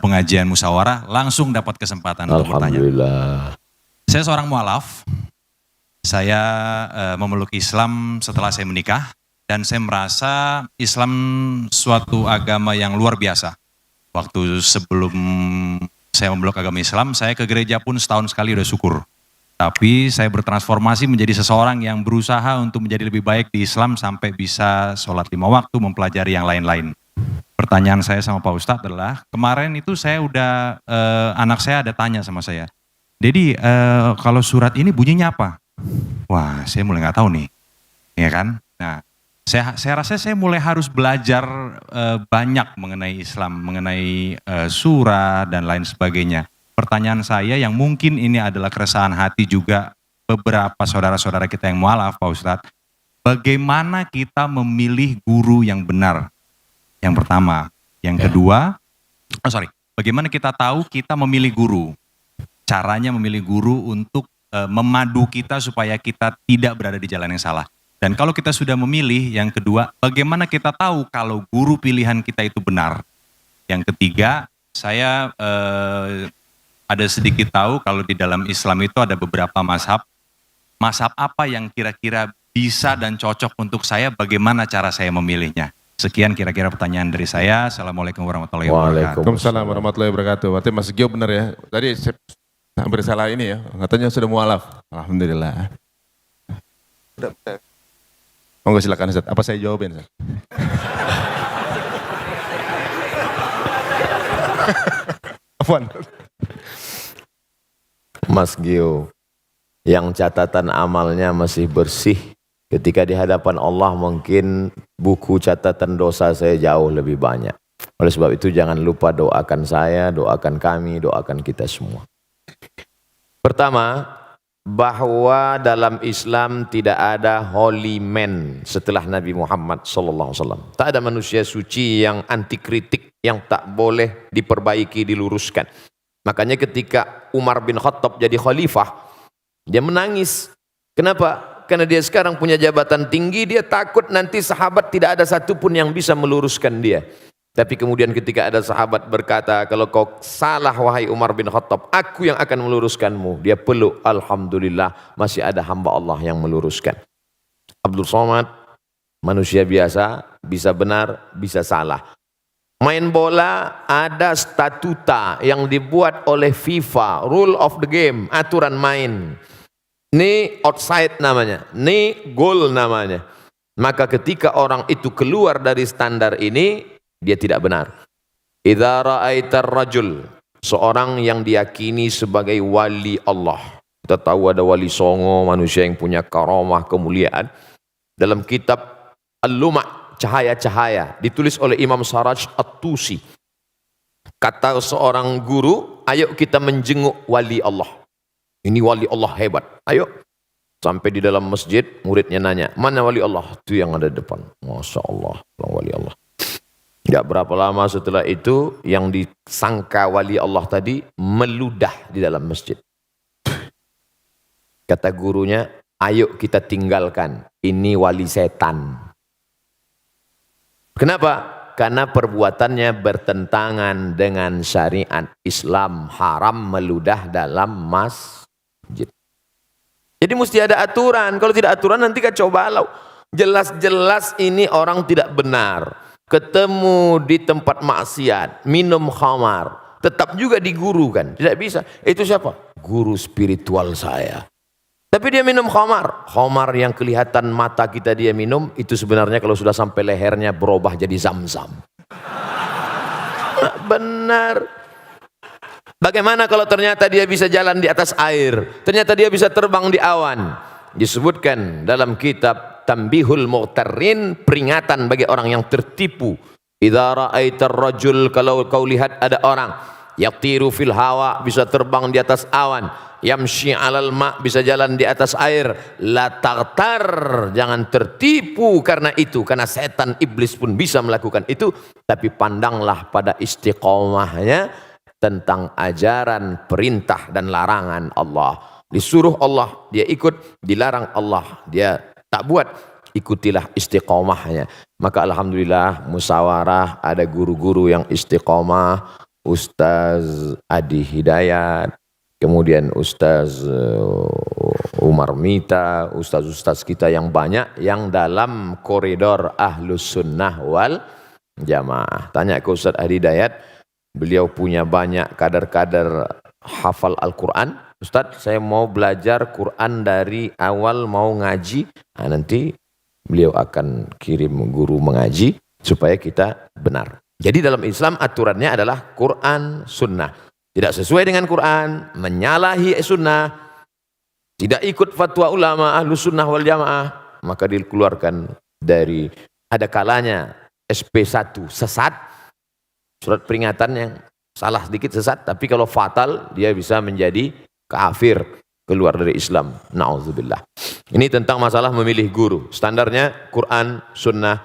pengajian musyawarah, langsung dapat kesempatan untuk bertanya. Alhamdulillah. Saya seorang mualaf. Saya memeluk Islam setelah saya menikah. Dan saya merasa Islam suatu agama yang luar biasa. Waktu sebelum saya memeluk agama Islam, saya ke gereja pun setahun sekali udah syukur. Tapi saya bertransformasi menjadi seseorang yang berusaha untuk menjadi lebih baik di Islam sampai bisa sholat 5 waktu, mempelajari yang lain-lain. Pertanyaan saya sama Pak Ustadz adalah, kemarin itu saya udah, anak saya ada tanya sama saya, Dedi, kalau surat ini bunyinya apa? Wah, saya mulai nggak tahu nih, ya kan? Nah, saya rasa saya mulai harus belajar banyak mengenai Islam, mengenai surat dan lain sebagainya. Pertanyaan saya yang mungkin ini adalah keresahan hati juga beberapa saudara-saudara kita yang mualaf, Pak Ustadz. Bagaimana kita memilih guru yang benar? Yang pertama. Yang kedua, bagaimana kita tahu kita memilih guru? Caranya memilih guru untuk memadu kita supaya kita tidak berada di jalan yang salah. Dan kalau kita sudah memilih, yang kedua, bagaimana kita tahu kalau guru pilihan kita itu benar? Yang ketiga, saya ada sedikit tahu kalau di dalam Islam itu ada beberapa mazhab. Mazhab apa yang kira-kira bisa dan cocok untuk saya, bagaimana cara saya memilihnya? Sekian kira-kira pertanyaan dari saya. Assalamualaikum warahmatullahi wabarakatuh. Waalaikumsalam warahmatullahi wabarakatuh. Berarti Mas Gio benar ya. Tadi saya hampir salah ini ya. Katanya sudah mualaf. Alhamdulillah. Monggo silakan Ustaz. Apa saya jawabin Ustaz? Afwan. Mas Gio, yang catatan amalnya masih bersih, ketika di hadapan Allah mungkin buku catatan dosa saya jauh lebih banyak. Oleh sebab itu jangan lupa doakan saya, doakan kami, doakan kita semua. Pertama, bahwa dalam Islam tidak ada holy man setelah Nabi Muhammad SAW. Tak ada manusia suci yang anti kritik, yang tak boleh diperbaiki, diluruskan. Makanya ketika Umar bin Khattab jadi khalifah, dia menangis. Kenapa? Karena dia sekarang punya jabatan tinggi, dia takut nanti sahabat tidak ada satupun yang bisa meluruskan dia. Tapi kemudian ketika ada sahabat berkata, kalau kau salah wahai Umar bin Khattab, aku yang akan meluruskanmu. Dia peluk, alhamdulillah masih ada hamba Allah yang meluruskan. Abdul Somad, manusia biasa, bisa benar, bisa salah. Main bola ada statuta yang dibuat oleh FIFA, rule of the game, aturan main. Ini outside namanya, ini goal namanya. Maka ketika orang itu keluar dari standar ini, dia tidak benar. Idza ra'aitar rajul, seorang yang diyakini sebagai wali Allah. Kita tahu ada wali songo, manusia yang punya karamah, kemuliaan. Dalam kitab Al-Luma' cahaya-cahaya, ditulis oleh Imam Saraj At-Tusi. Kata seorang guru, ayo kita menjenguk wali Allah. Ini wali Allah hebat, ayo. Sampai di dalam masjid, muridnya nanya, mana wali Allah? Itu yang ada di depan. Masya Allah, wali Allah. Gak berapa lama setelah itu, yang disangka wali Allah tadi, meludah di dalam masjid. Kata gurunya, ayo kita tinggalkan, ini wali setan. Kenapa? Karena perbuatannya bertentangan dengan syariat Islam, haram meludah dalam masjid. Jadi mesti ada aturan. Kalau tidak aturan nanti kacau balau. Jelas-jelas ini orang tidak benar. Ketemu di tempat maksiat, minum khamar, tetap juga digurukan. Tidak bisa. Itu siapa? Guru spiritual saya. Tapi dia minum khamar. Khamar yang kelihatan mata kita dia minum, itu sebenarnya kalau sudah sampai lehernya berubah jadi zam-zam. Benar. Bagaimana kalau ternyata dia bisa jalan di atas air? Ternyata dia bisa terbang di awan. Disebutkan dalam kitab Tanbihul Mughtarrin, peringatan bagi orang yang tertipu. Idza ra'aitar rajul, kalau kau lihat ada orang yatiru fil hawa, bisa terbang di atas awan, yamshi alal ma, bisa jalan di atas air, la taghtar, jangan tertipu karena itu, karena setan iblis pun bisa melakukan itu, tapi pandanglah pada istiqomahnya tentang ajaran perintah dan larangan Allah. Disuruh Allah dia ikut, dilarang Allah dia tak buat, ikutilah istiqomahnya. Maka alhamdulillah musyawarah ada guru-guru yang istiqomah, Ustaz Adi Hidayat, kemudian Ustaz Umar Mita, ustaz-ustaz kita yang banyak yang dalam koridor Ahlus Sunnah wal Jamaah. Tanya ke Ustaz Adi Hidayat, beliau punya banyak kader-kader hafal Al-Quran. Ustaz, saya mau belajar Quran dari awal, mau ngaji. Nah, nanti beliau akan kirim guru mengaji supaya kita benar. Jadi dalam Islam aturannya adalah Quran, Sunnah. Tidak sesuai dengan Quran, menyalahi Sunnah, tidak ikut fatwa ulama Ahlus Sunnah wal Jamaah, maka dikeluarkan dari, ada kalanya SP1 sesat, surat peringatan yang salah sedikit sesat, tapi kalau fatal dia bisa menjadi kafir, keluar dari Islam. Na'udzubillah. Ini tentang masalah memilih guru. Standarnya Quran, Sunnah.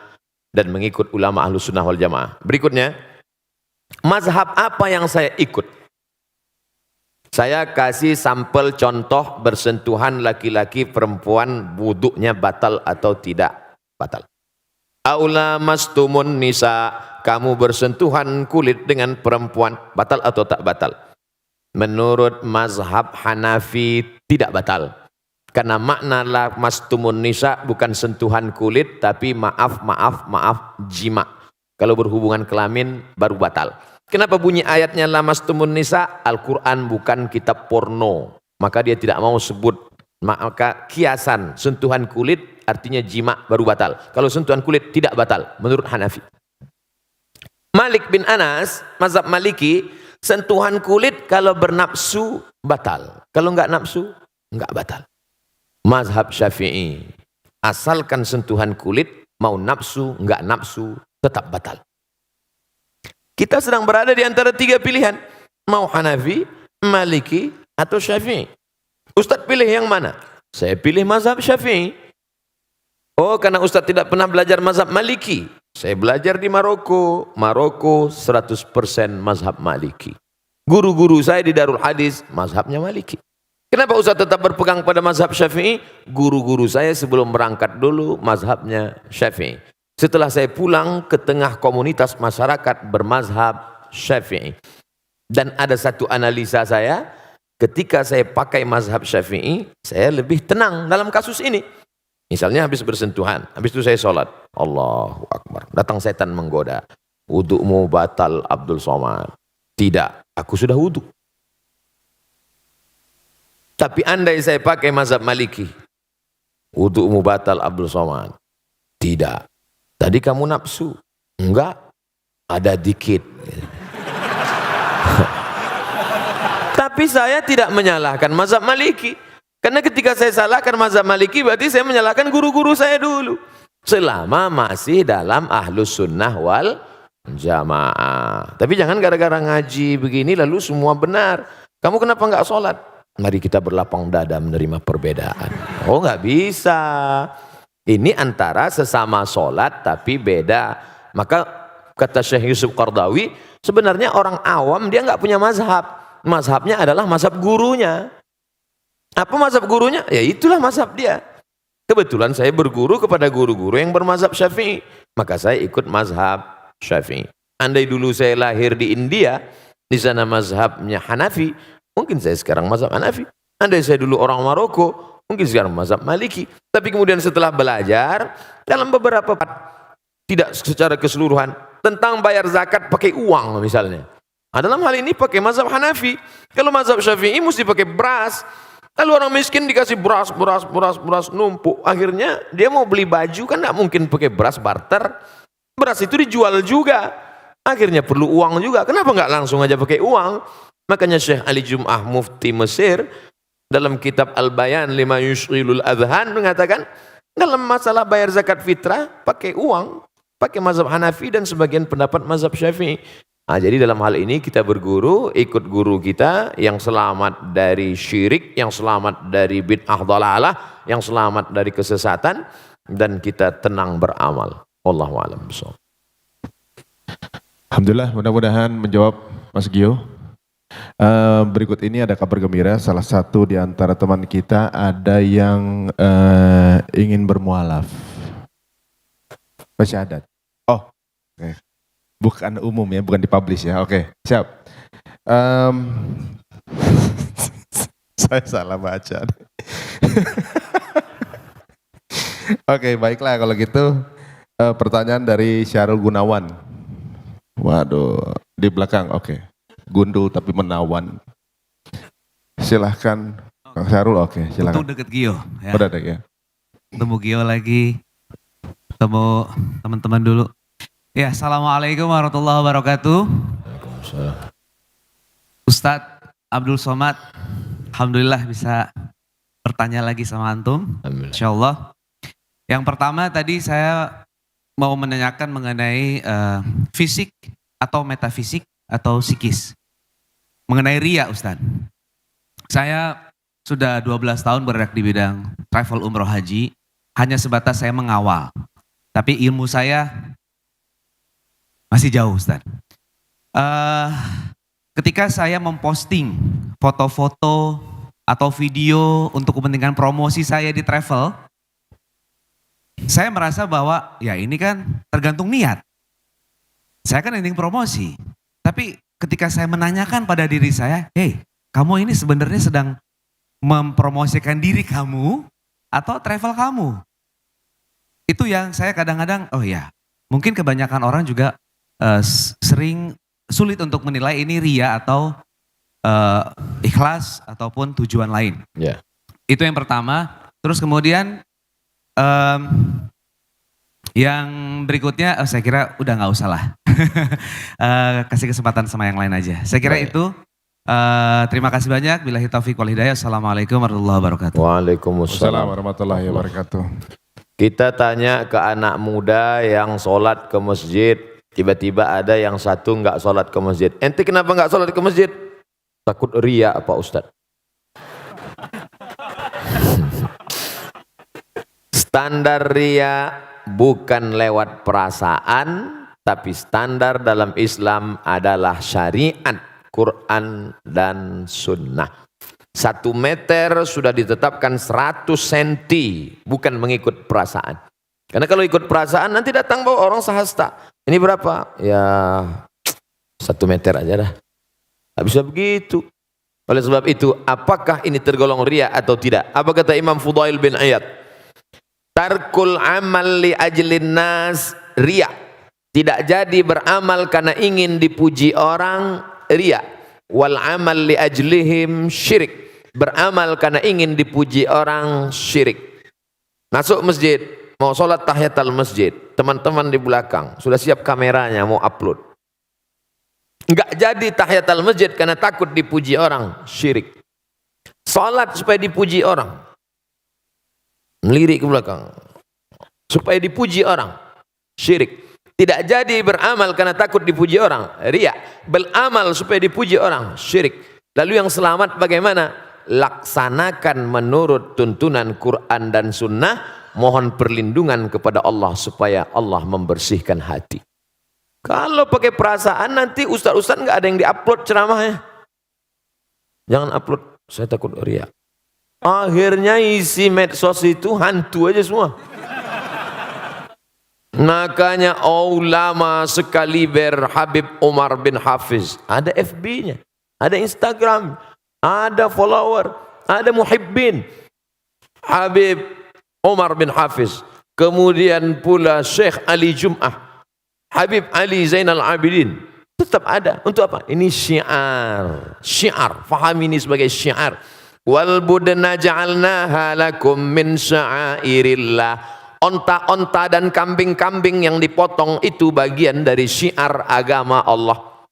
dan mengikut ulama Ahlus Sunnah wal Jamaah. Berikutnya, mazhab apa yang saya ikut? Saya kasih sampel contoh bersentuhan laki-laki perempuan wuduknya batal atau tidak batal. Aula mastumun nisa, kamu bersentuhan kulit dengan perempuan batal atau tak batal? Menurut mazhab Hanafi tidak batal. Karena makna la mastumun nisa bukan sentuhan kulit, tapi maaf jima. Kalau berhubungan kelamin baru batal. Kenapa bunyi ayatnya la mastumun nisa? Al-Quran bukan kitab porno. Maka dia tidak mau sebut. Maka kiasan sentuhan kulit artinya jima baru batal. Kalau sentuhan kulit tidak batal menurut Hanafi. Malik bin Anas, mazhab Maliki, sentuhan kulit kalau bernafsu batal. Kalau enggak nafsu, enggak batal. Mazhab Syafi'i, asalkan sentuhan kulit, mau nafsu, enggak nafsu, tetap batal. Kita sedang berada di antara tiga pilihan. Mau Hanafi, Maliki, atau Syafi'i. Ustadz pilih yang mana? Saya pilih mazhab Syafi'i. Oh, karena Ustadz tidak pernah belajar mazhab Maliki. Saya belajar di Maroko. Maroko 100% mazhab Maliki. Guru-guru saya di Darul Hadis, mazhabnya Maliki. Kenapa Ustaz tetap berpegang pada mazhab Syafi'i? Guru-guru saya sebelum berangkat dulu mazhabnya Syafi'i. Setelah saya pulang ke tengah komunitas masyarakat bermazhab Syafi'i. Dan ada satu analisa saya, ketika saya pakai mazhab Syafi'i, saya lebih tenang dalam kasus ini. Misalnya habis bersentuhan, habis itu saya sholat. Allahu Akbar. Datang setan menggoda. Wudu'mu batal Abdul Somad. Tidak, aku sudah wudu. Tapi andai saya pakai mazhab Maliki, wudu'mu batal Abdul Somad. Tidak. Tadi kamu nafsu. Enggak. Ada dikit. Tapi saya tidak menyalahkan mazhab Maliki. Karena ketika saya salahkan mazhab Maliki, berarti saya menyalahkan guru-guru saya dulu. Selama masih dalam Ahlus Sunnah wal Jamaah. Tapi jangan gara-gara ngaji begini lalu semua benar. Kamu kenapa enggak sholat? Mari kita berlapang dada menerima perbedaan. Oh, nggak bisa. Ini antara sesama sholat tapi beda. Maka kata Syekh Yusuf Qardawi, sebenarnya orang awam dia nggak punya mazhab. Mazhabnya adalah mazhab gurunya. Apa mazhab gurunya? Ya itulah mazhab dia. Kebetulan saya berguru kepada guru-guru yang bermazhab Syafi'i. Maka saya ikut mazhab Syafi'i. Andai dulu saya lahir di India, di sana mazhabnya Hanafi, mungkin saya sekarang mazhab Hanafi. Andai saya dulu orang Maroko, mungkin sekarang mazhab Maliki. Tapi kemudian setelah belajar, dalam beberapa tidak secara keseluruhan, tentang bayar zakat pakai uang misalnya. Nah, dalam hal ini pakai mazhab Hanafi. Kalau mazhab Syafi'i mesti pakai beras. Lalu orang miskin dikasih beras numpuk. Akhirnya dia mau beli baju kan tidak mungkin pakai beras barter. Beras itu dijual juga. Akhirnya perlu uang juga. Kenapa nggak langsung aja pakai uang? Makanya Syekh Ali Jum'ah Mufti Mesir dalam kitab Al-Bayan lima yushghilul adhan mengatakan dalam masalah bayar zakat fitrah pakai uang, pakai mazhab Hanafi dan sebagian pendapat mazhab Syafi'i. Nah, jadi dalam hal ini kita berguru, ikut guru kita yang selamat dari syirik, yang selamat dari bid'ah dhalalah, yang selamat dari kesesatan, dan kita tenang beramal. Wallahu a'lam bishawab. Alhamdulillah, mudah-mudahan menjawab Mas Gio. Berikut ini ada kabar gembira, salah satu di antara teman kita ada yang ingin bermualaf. Syahadat. Oh, okay. Bukan umum ya, bukan dipublish ya. Oke, siap. Saya salah baca. Oke, baiklah kalau gitu. Pertanyaan dari Syarul Gunawan. Waduh, di belakang. Oke. Gundul tapi menawan. Silahkan Kang Syarul. Oke, silahkan. Untung deket Gio. Ya. Udah deh ya. Ketemu Gio lagi. Ketemu teman-teman dulu. Ya, Assalamualaikum warahmatullahi wabarakatuh. Ustadz Abdul Somad, alhamdulillah bisa bertanya lagi sama antum. Insyaallah. Yang pertama tadi saya mau menanyakan mengenai fisik atau metafisik atau psikis. Mengenai ria, Ustadz. Saya sudah 12 tahun bergerak di bidang travel umroh haji, hanya sebatas saya mengawal. Tapi ilmu saya Masih jauh Ustaz. Ketika saya memposting foto-foto atau video untuk kepentingan promosi saya di travel, saya merasa bahwa ya ini kan tergantung niat. Saya kan ingin promosi. Tapi ketika saya menanyakan pada diri saya, hey, kamu ini sebenarnya sedang mempromosikan diri kamu atau travel kamu? Itu yang saya kadang-kadang, oh ya, mungkin kebanyakan orang juga sering sulit untuk menilai ini ria atau ikhlas ataupun tujuan lain. Ya. Itu yang pertama. Terus kemudian yang berikutnya, saya kira udah nggak usah lah. Kasih kesempatan sama yang lain aja. Saya kira itu. Terima kasih banyak. Billahi taufiq wal hidayah. Assalamualaikum warahmatullahi wabarakatuh. Waalaikumsalam warahmatullahi wabarakatuh. Kita tanya ke anak muda yang sholat ke masjid, tiba-tiba ada yang satu nggak sholat ke masjid. Ente kenapa nggak sholat ke masjid? Takut ria Pak Ustadz. Standar ria bukan lewat perasaan, tapi standar dalam Islam adalah syariat, Quran dan sunnah. 1 meter sudah ditetapkan 100 cm, bukan mengikut perasaan. Karena kalau ikut perasaan nanti datang bawa orang sahasta. Ini berapa? Ya 1 meter aja dah. Tidak bisa begitu. Oleh sebab itu, apakah ini tergolong ria atau tidak? Apa kata Imam Fudail bin Iyad? Tarkul amal li ajlin nas ria. Tidak jadi beramal karena ingin dipuji orang, ria. Wal amal li ajlihim syirik. Beramal karena ingin dipuji orang, syirik. Masuk masjid, mau sholat tahiyatul masjid, teman-teman di belakang sudah siap kameranya mau upload. Enggak jadi tahiyatul masjid karena takut dipuji orang, syirik. Sholat supaya dipuji orang, melirik ke belakang supaya dipuji orang, syirik. Tidak jadi beramal karena takut dipuji orang, riya. Beramal supaya dipuji orang, syirik. Lalu yang selamat bagaimana? Laksanakan menurut tuntunan Quran dan sunnah. Mohon perlindungan kepada Allah supaya Allah membersihkan hati. Kalau pakai perasaan nanti ustaz-ustaz nggak ada yang diupload ceramahnya. Jangan upload, saya takut riya. Akhirnya isi medsos itu hantu aja semua. Makanya ulama sekaliber Habib Umar bin Hafiz, ada FB-nya, ada Instagram, ada follower, ada muhibbin. Habib Umar bin Hafiz, kemudian pula Syekh Ali Jum'ah, Habib Ali Zainal Abidin, tetap ada. Untuk apa? Ini syiar, syiar. Fahami ini sebagai syiar. Wal budna ja'alnaha lakum min sya'airillah. Onta-onta dan kambing-kambing yang dipotong itu bagian dari syiar agama Allah.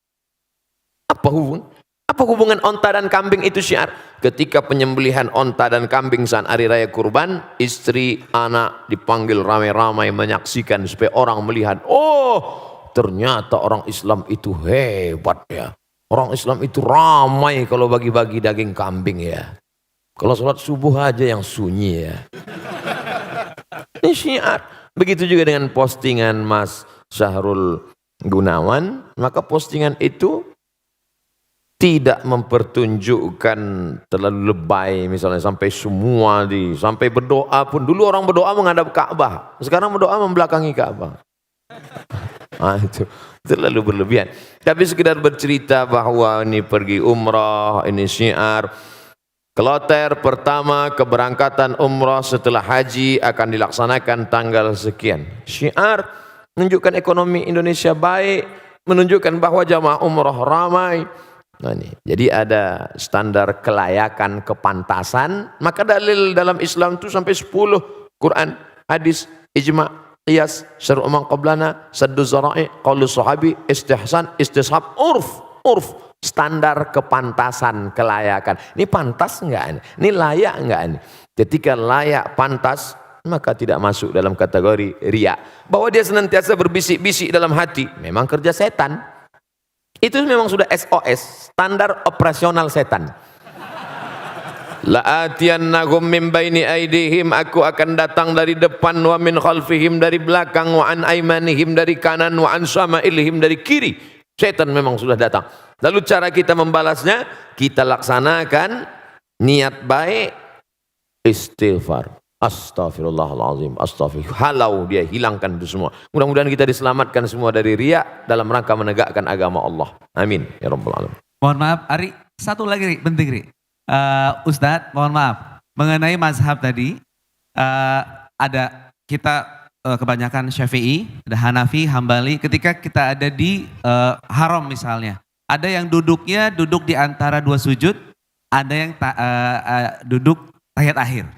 Apa hubungan onta dan kambing itu syiar? Ketika penyembelihan onta dan kambing saat hari raya kurban, istri, anak dipanggil ramai-ramai menyaksikan supaya orang melihat, oh ternyata orang Islam itu hebat ya. Orang Islam itu ramai kalau bagi-bagi daging kambing ya. Kalau sholat subuh aja yang sunyi ya. Ini syiar. Begitu juga dengan postingan Mas Syahrul Gunawan, maka postingan itu tidak mempertunjukkan terlalu lebay, misalnya sampai semua sampai berdoa pun. Dulu orang berdoa menghadap Ka'bah, sekarang berdoa membelakangi Ka'bah. Itu terlalu berlebihan. Tapi sekedar bercerita bahwa ini pergi umrah, ini syiar. Kloter pertama keberangkatan umrah setelah haji akan dilaksanakan tanggal sekian. Syiar menunjukkan ekonomi Indonesia baik, menunjukkan bahwa jamaah umrah ramai. Nah, ini. Jadi ada standar kelayakan, kepantasan. Maka dalil dalam Islam itu sampai 10. Quran, hadis, ijma', qiyas, syar'u man qablana, saddu zara'i, qaulu sahabi, istihsan, istishab, urf. Standar kepantasan, kelayakan. Ini pantas enggak ini? Ini layak enggak ini? Ketika layak, pantas, maka tidak masuk dalam kategori riya. Bahwa dia senantiasa berbisik-bisik dalam hati, memang kerja setan. Itu memang sudah SOS, standar operasional setan. La'atiyannahum min baini aidihim, aku akan datang dari depan, wa min khalfihim, dari belakang, wa an aimanihim, dari kanan, wa an syama'ilihim, dari kiri. Setan memang sudah datang. Lalu cara kita membalasnya, kita laksanakan niat baik, istighfar. Astaghfirullahaladzim, astaghfirullah. Halau dia hilangkan itu semua. Mudah-mudahan kita diselamatkan semua dari riya dalam rangka menegakkan agama Allah. Amin ya rabbal alamin. Mohon maaf, Ari, satu lagi Ri, penting Ri. Ustadz, mohon maaf, mengenai mazhab tadi, ada kita kebanyakan Syafi'i, ada Hanafi, Hambali, ketika kita ada di haram misalnya, ada yang duduknya duduk di antara dua sujud, ada yang duduk tahiyat akhir.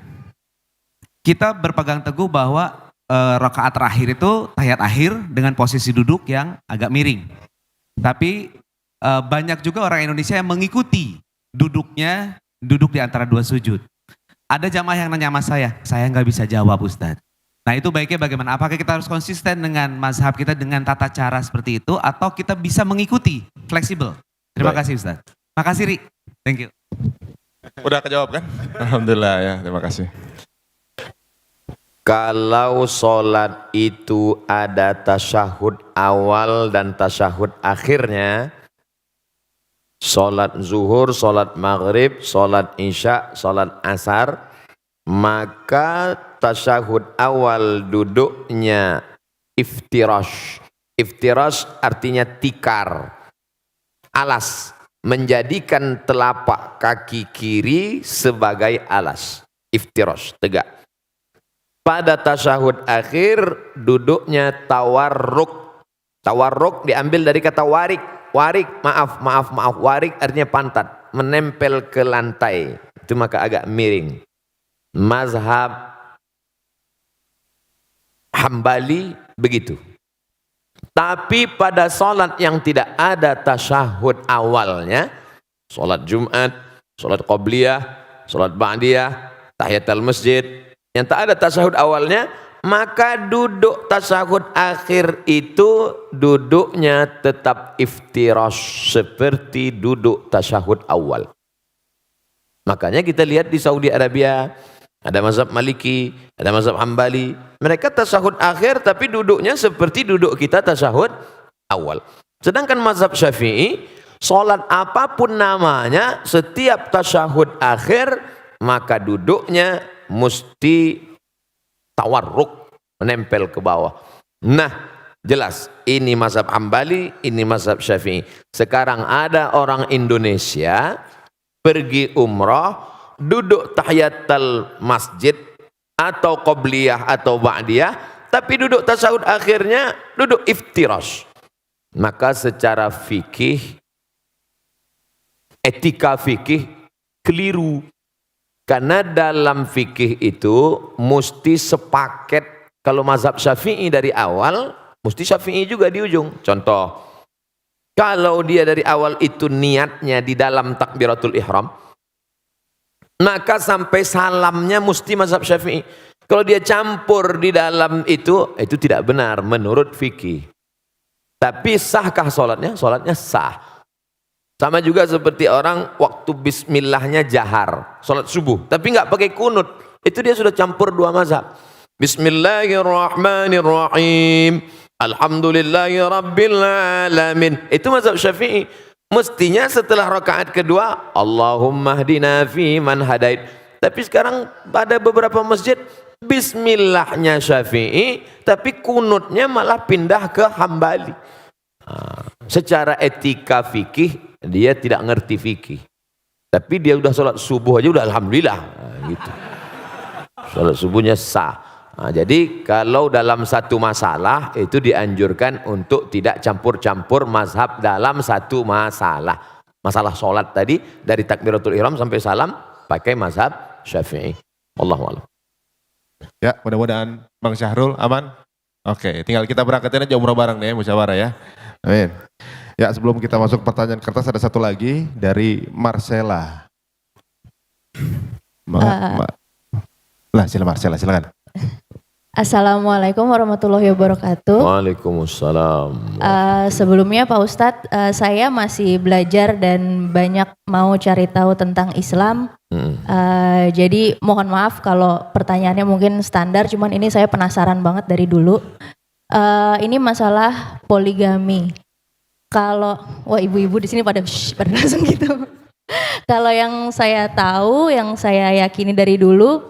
Kita berpegang teguh bahwa rakaat terakhir itu tahiyat akhir dengan posisi duduk yang agak miring. Tapi banyak juga orang Indonesia yang mengikuti duduk di antara dua sujud. Ada jamaah yang nanya sama saya nggak bisa jawab Ustadz. Nah itu baiknya bagaimana? Apakah kita harus konsisten dengan mazhab kita dengan tata cara seperti itu atau kita bisa mengikuti, fleksibel? Terima kasih Ustadz. Makasih Ri. Thank you. Udah kejawab kan? Alhamdulillah ya, terima kasih. Kalau sholat itu ada tasyahud awal dan tasyahud akhirnya, sholat zuhur, sholat maghrib, sholat isya, sholat asar, maka tasyahud awal duduknya iftirash. Iftirash artinya tikar, alas, menjadikan telapak kaki kiri sebagai alas. Iftirash, tegak. Pada tasyahud akhir duduknya tawarruk. Tawarruk diambil dari kata warik. Warik, maaf, warik artinya pantat, menempel ke lantai. Itu maka agak miring. Mazhab Hambali begitu. Tapi pada sholat yang tidak ada tasyahud awalnya, sholat Jumat, sholat Qobliyah, sholat Ba'diyah, tahiyatul masjid, yang tak ada tasyahud awalnya, maka duduk tasyahud akhir itu duduknya tetap iftirash seperti duduk tasyahud awal. Makanya kita lihat di Saudi Arabia ada mazhab Maliki, ada mazhab Hambali, mereka tasyahud akhir tapi duduknya seperti duduk kita tasyahud awal. Sedangkan mazhab Syafi'i, sholat apapun namanya, setiap tasyahud akhir maka duduknya mesti tawarruk, menempel ke bawah. Nah, jelas ini mazhab Hambali, ini mazhab Syafi'i. Sekarang ada orang Indonesia pergi umrah, duduk tahiyatul masjid atau qobliyah atau ba'diyah, tapi duduk tasyahud akhirnya duduk iftirash. Maka secara fikih, etika fikih keliru. Karena dalam fikih itu mesti sepaket. Kalau mazhab Syafi'i dari awal, mesti Syafi'i juga di ujung. Contoh, kalau dia dari awal itu niatnya di dalam takbiratul ihram, maka sampai salamnya mesti mazhab Syafi'i. Kalau dia campur di dalam itu tidak benar menurut fikih. Tapi sahkah sholatnya? Sholatnya sah. Sama juga seperti orang waktu bismillahnya jahar, sholat subuh, tapi nggak pakai kunut. Itu dia sudah campur dua mazhab. Bismillahirrahmanirrahim. Alhamdulillahi rabbil alamin. Itu mazhab Syafi'i. Mestinya setelah rakaat kedua, Allahumma hdina fi man hadait. Tapi sekarang pada beberapa masjid, bismillahnya Syafi'i, tapi kunutnya malah pindah ke Hambali. Secara etika fikih, dia tidak ngerti fikih. Tapi dia udah sholat subuh aja udah alhamdulillah. Gitu. Sholat subuhnya sah. Nah, jadi kalau dalam satu masalah itu dianjurkan untuk tidak campur-campur mazhab dalam satu masalah. Masalah sholat tadi dari takbiratul ihram sampai salam pakai mazhab Syafi'i. Wallahu a'lam. Ya, mudah-mudahan Bang Syahrul aman. Oke, tinggal kita berangkatin aja umroh bareng nih, musyawarah ya. Amin. Ya, sebelum kita masuk pertanyaan kertas ada satu lagi dari Marcella. Lah, silakan. Assalamualaikum warahmatullahi wabarakatuh. Waalaikumsalam. Sebelumnya Pak Ustadz, saya masih belajar dan banyak mau cari tahu tentang Islam. Jadi mohon maaf kalau pertanyaannya mungkin standar, cuman ini saya penasaran banget dari dulu. Ini masalah poligami. Kalau, wah ibu-ibu di sini pada langsung gitu. Kalau yang saya tahu, yang saya yakini dari dulu,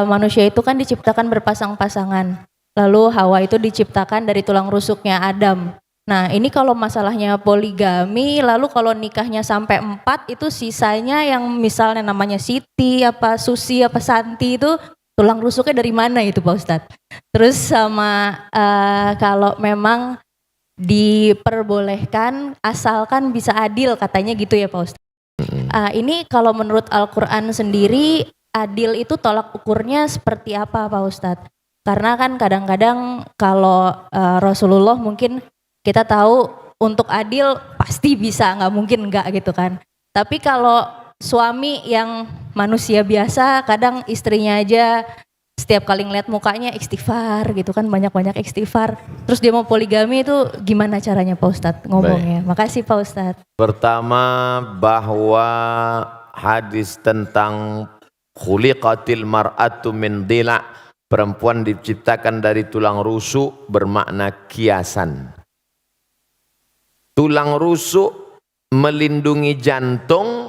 manusia itu kan diciptakan berpasang-pasangan. Lalu Hawa itu diciptakan dari tulang rusuknya Adam. Nah ini kalau masalahnya poligami, lalu kalau nikahnya sampai 4 itu sisanya yang misalnya namanya Siti, apa Susi, apa Santi itu tulang rusuknya dari mana itu Pak Ustadz? Terus sama kalau memang diperbolehkan asalkan bisa adil katanya gitu ya Pak Ustadz. Ini kalau menurut Al-Quran sendiri adil itu tolak ukurnya seperti apa Pak Ustadz? Karena kan kadang-kadang kalau Rasulullah mungkin kita tahu untuk adil pasti bisa, nggak mungkin nggak gitu kan. Tapi kalau suami yang manusia biasa, kadang istrinya aja setiap kali ngeliat mukanya istighfar gitu kan, banyak-banyak istighfar. Terus dia mau poligami itu gimana caranya Pak Ustadz ngomongnya? Makasih Pak Ustadz. Pertama, bahwa hadis tentang khuliqatil mar'atu min dila', perempuan diciptakan dari tulang rusuk, bermakna kiasan. Tulang rusuk melindungi jantung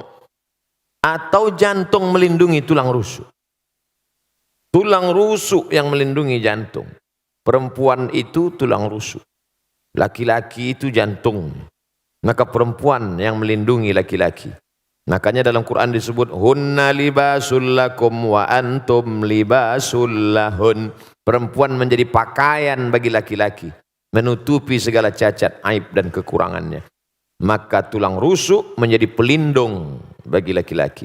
atau jantung melindungi tulang rusuk? Tulang rusuk yang melindungi jantung. Perempuan itu tulang rusuk, laki-laki itu jantung. Maka perempuan yang melindungi laki-laki. Makanya dalam Quran disebut hunna libasul lakum wa antum libasul lahun. Perempuan menjadi pakaian bagi laki-laki, menutupi segala cacat, aib dan kekurangannya. Maka tulang rusuk menjadi pelindung bagi laki-laki.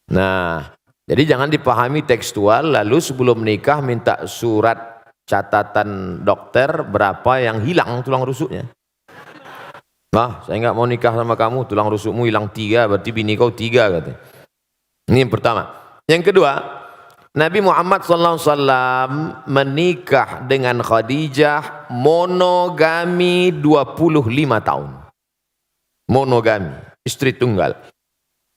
Nah, jadi jangan dipahami tekstual lalu sebelum menikah minta surat catatan dokter berapa yang hilang tulang rusuknya. Nah, saya nggak mau nikah sama kamu, tulang rusukmu hilang 3, berarti bini kau 3 katanya. Ini yang pertama. Yang kedua, Nabi Muhammad SAW menikah dengan Khadijah monogami 25 tahun. Monogami, istri tunggal.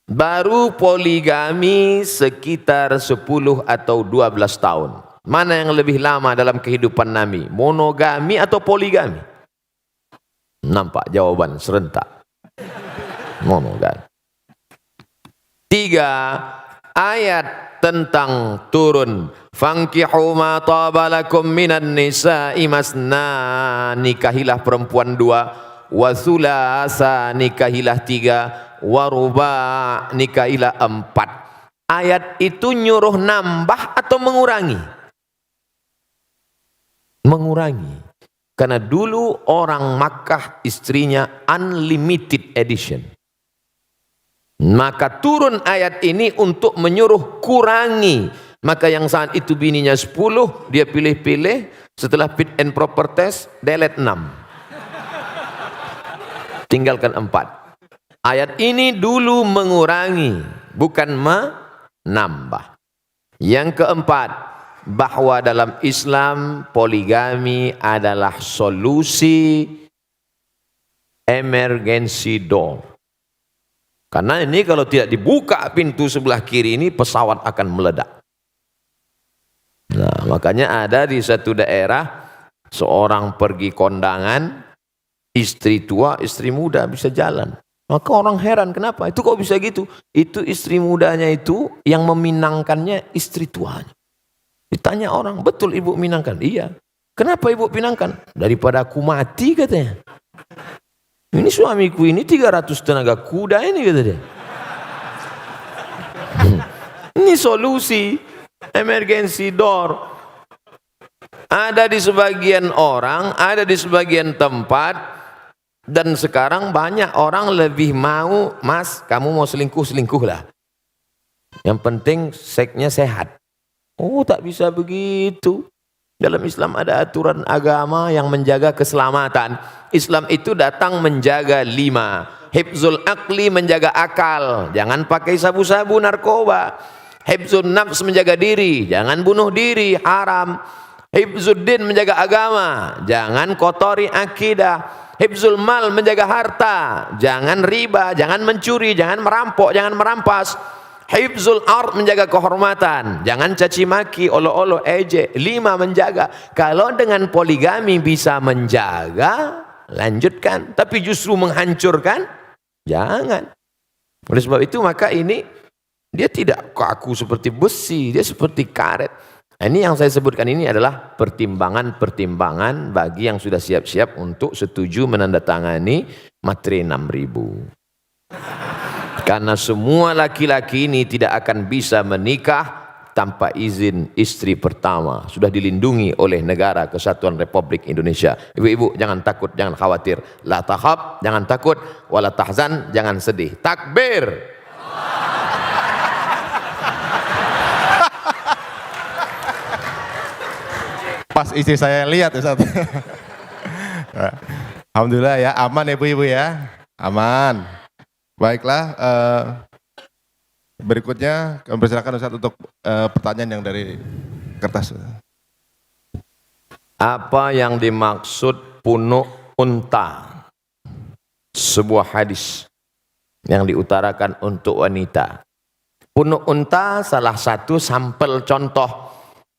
Baru poligami sekitar 10 atau 12 tahun. Mana yang lebih lama dalam kehidupan Nabi? Monogami atau poligami? Nampak jawaban serentak. Monogami. 3, ayat tentang turun fankihu ma tabalakum minan nisa'i masna, nikahilah perempuan 2, wa thulasa, nikahilah 3, wa ruba', nikahilah 4. Ayat itu nyuruh nambah atau mengurangi? Mengurangi. Karena dulu orang Makkah istrinya unlimited edition. Maka turun ayat ini untuk menyuruh kurangi. Maka yang saat itu bininya 10, dia pilih-pilih, setelah fit and proper test, delete 6. Tinggalkan 4. Ayat ini dulu mengurangi, bukan menambah. Yang keempat, bahwa dalam Islam poligami adalah solusi emergency door. Karena ini kalau tidak dibuka pintu sebelah kiri ini, pesawat akan meledak. Nah, makanya ada di satu daerah seorang pergi kondangan, istri tua, istri muda bisa jalan. Maka orang heran, kenapa? Itu kok bisa gitu? Itu istri mudanya itu yang meminangkannya istri tuanya. Ditanya orang, betul ibu minangkan? Iya. Kenapa ibu pinangkan? Daripada aku mati katanya. Ini suamiku ini 300 tenaga kuda ini kata dia. Ini solusi emergency door. Ada di sebagian orang, ada di sebagian tempat, dan sekarang banyak orang lebih mau, mas kamu mau selingkuh lah. Yang penting seksnya sehat. Oh, tak bisa begitu. Dalam Islam ada aturan agama yang menjaga keselamatan. Islam itu datang menjaga 5. Hifzul aqli, menjaga akal. Jangan pakai sabu-sabu narkoba. Hifzun nafs menjaga diri, jangan bunuh diri, haram. Hifzuddin menjaga agama, jangan kotori akidah. Hifzul mal menjaga harta, jangan riba, jangan mencuri, jangan merampok, jangan merampas. Hifzul ard menjaga kehormatan, jangan caci maki, olo-olo, ejek. 5 menjaga. Kalau dengan poligami bisa menjaga, lanjutkan. Tapi justru menghancurkan, jangan. Oleh sebab itu maka ini dia tidak kaku seperti besi, dia seperti karet. Nah, ini yang saya sebutkan ini adalah pertimbangan-pertimbangan bagi yang sudah siap-siap untuk setuju menandatangani materi 6.000. Karena semua laki-laki ini tidak akan bisa menikah tanpa izin istri pertama. Sudah dilindungi oleh Negara Kesatuan Republik Indonesia. Ibu-ibu jangan takut, jangan khawatir. La tahab, jangan takut. Wala tahzan, jangan sedih. Takbir. Pas istri saya lihat Ustaz. Alhamdulillah ya, aman ya ibu-ibu ya. Aman. Baiklah, berikutnya kami persilakan Ustaz untuk pertanyaan yang dari kertas. Apa yang dimaksud punuk unta? Sebuah hadis yang diutarakan untuk wanita. Punuk unta salah satu sampel contoh.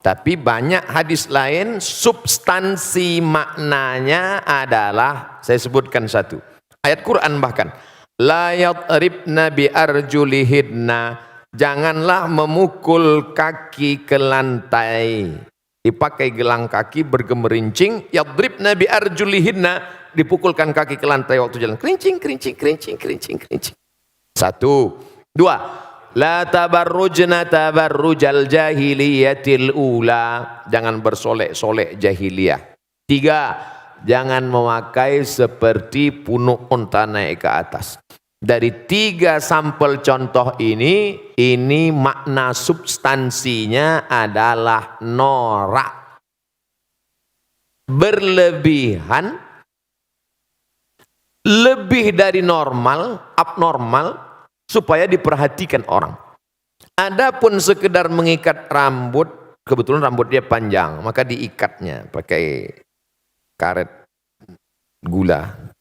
Tapi banyak hadis lain substansi maknanya adalah, saya sebutkan satu. Ayat Quran bahkan. La yadribna bi arjulihinna. Janganlah memukul kaki ke lantai. Dipakai gelang kaki bergemerincing. Yadribna bi arjulihinna. Dipukulkan kaki ke lantai waktu jalan. Kerincing, kerincing, kerincing, kerincing, kerincing. 1. 2. La tabarrujna tabarrujal jahiliyatil ula. Jangan bersolek-solek jahiliyah. 3. Jangan memakai seperti punuk unta naik ke atas. Dari 3 sampel contoh ini makna substansinya adalah norak. Berlebihan, lebih dari normal, abnormal, supaya diperhatikan orang. Adapun sekedar mengikat rambut, kebetulan rambut dia panjang, maka diikatnya pakai karet gula.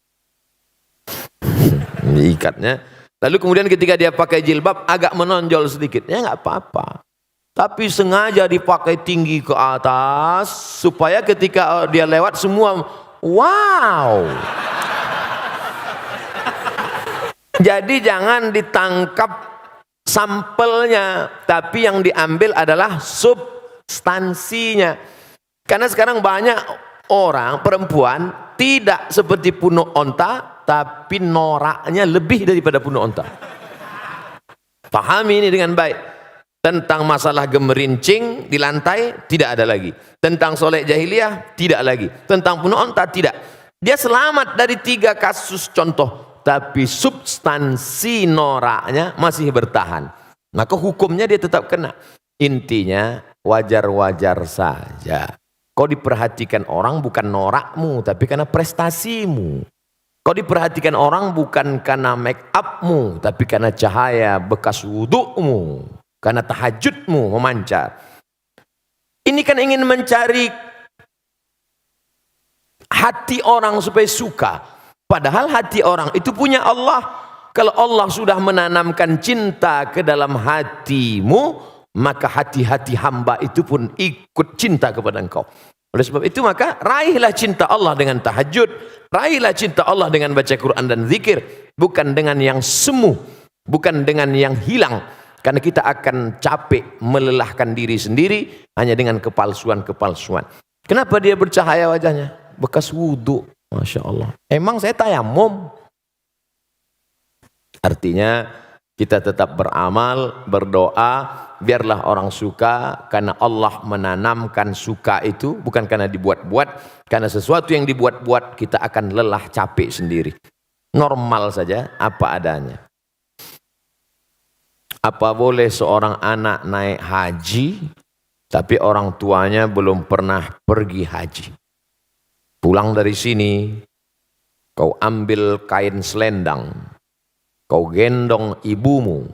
Diikatnya. Lalu kemudian ketika dia pakai jilbab agak menonjol sedikit, ya nggak apa-apa. Tapi sengaja dipakai tinggi ke atas supaya ketika dia lewat semua wow. Jadi jangan ditangkap sampelnya, tapi yang diambil adalah substansinya. Karena sekarang banyak orang, perempuan, tidak seperti punuk onta, tapi noraknya lebih daripada punuk onta. Pahami ini dengan baik. Tentang masalah gemerincing di lantai, tidak ada lagi. Tentang solek jahiliyah, tidak lagi. Tentang punuk onta, tidak. Dia selamat dari 3 kasus contoh. Tapi substansi noraknya masih bertahan. Maka hukumnya dia tetap kena. Intinya wajar-wajar saja. Kau diperhatikan orang bukan norakmu, tapi karena prestasimu. Kau diperhatikan orang bukan karena make upmu, tapi karena cahaya bekas wudukmu, karena tahajudmu memancar. Ini kan ingin mencari hati orang supaya suka. Padahal hati orang itu punya Allah. Kalau Allah sudah menanamkan cinta ke dalam hatimu, maka hati-hati hamba itu pun ikut cinta kepada engkau. Oleh sebab itu maka raihlah cinta Allah dengan tahajud, raihlah cinta Allah dengan baca Quran dan zikir, bukan dengan yang semu, bukan dengan yang hilang. Karena kita akan capek melelahkan diri sendiri hanya dengan kepalsuan-kepalsuan. Kenapa dia bercahaya wajahnya? Bekas wudhu. Masya Allah. Emang saya tayamum. Artinya kita tetap beramal, berdoa, biarlah orang suka, karena Allah menanamkan suka itu bukan karena dibuat-buat, karena sesuatu yang dibuat-buat kita akan lelah, capek sendiri. Normal saja, apa adanya. Apa boleh seorang anak naik haji, tapi orang tuanya belum pernah pergi haji? Pulang dari sini, kau ambil kain selendang, kau gendong ibumu,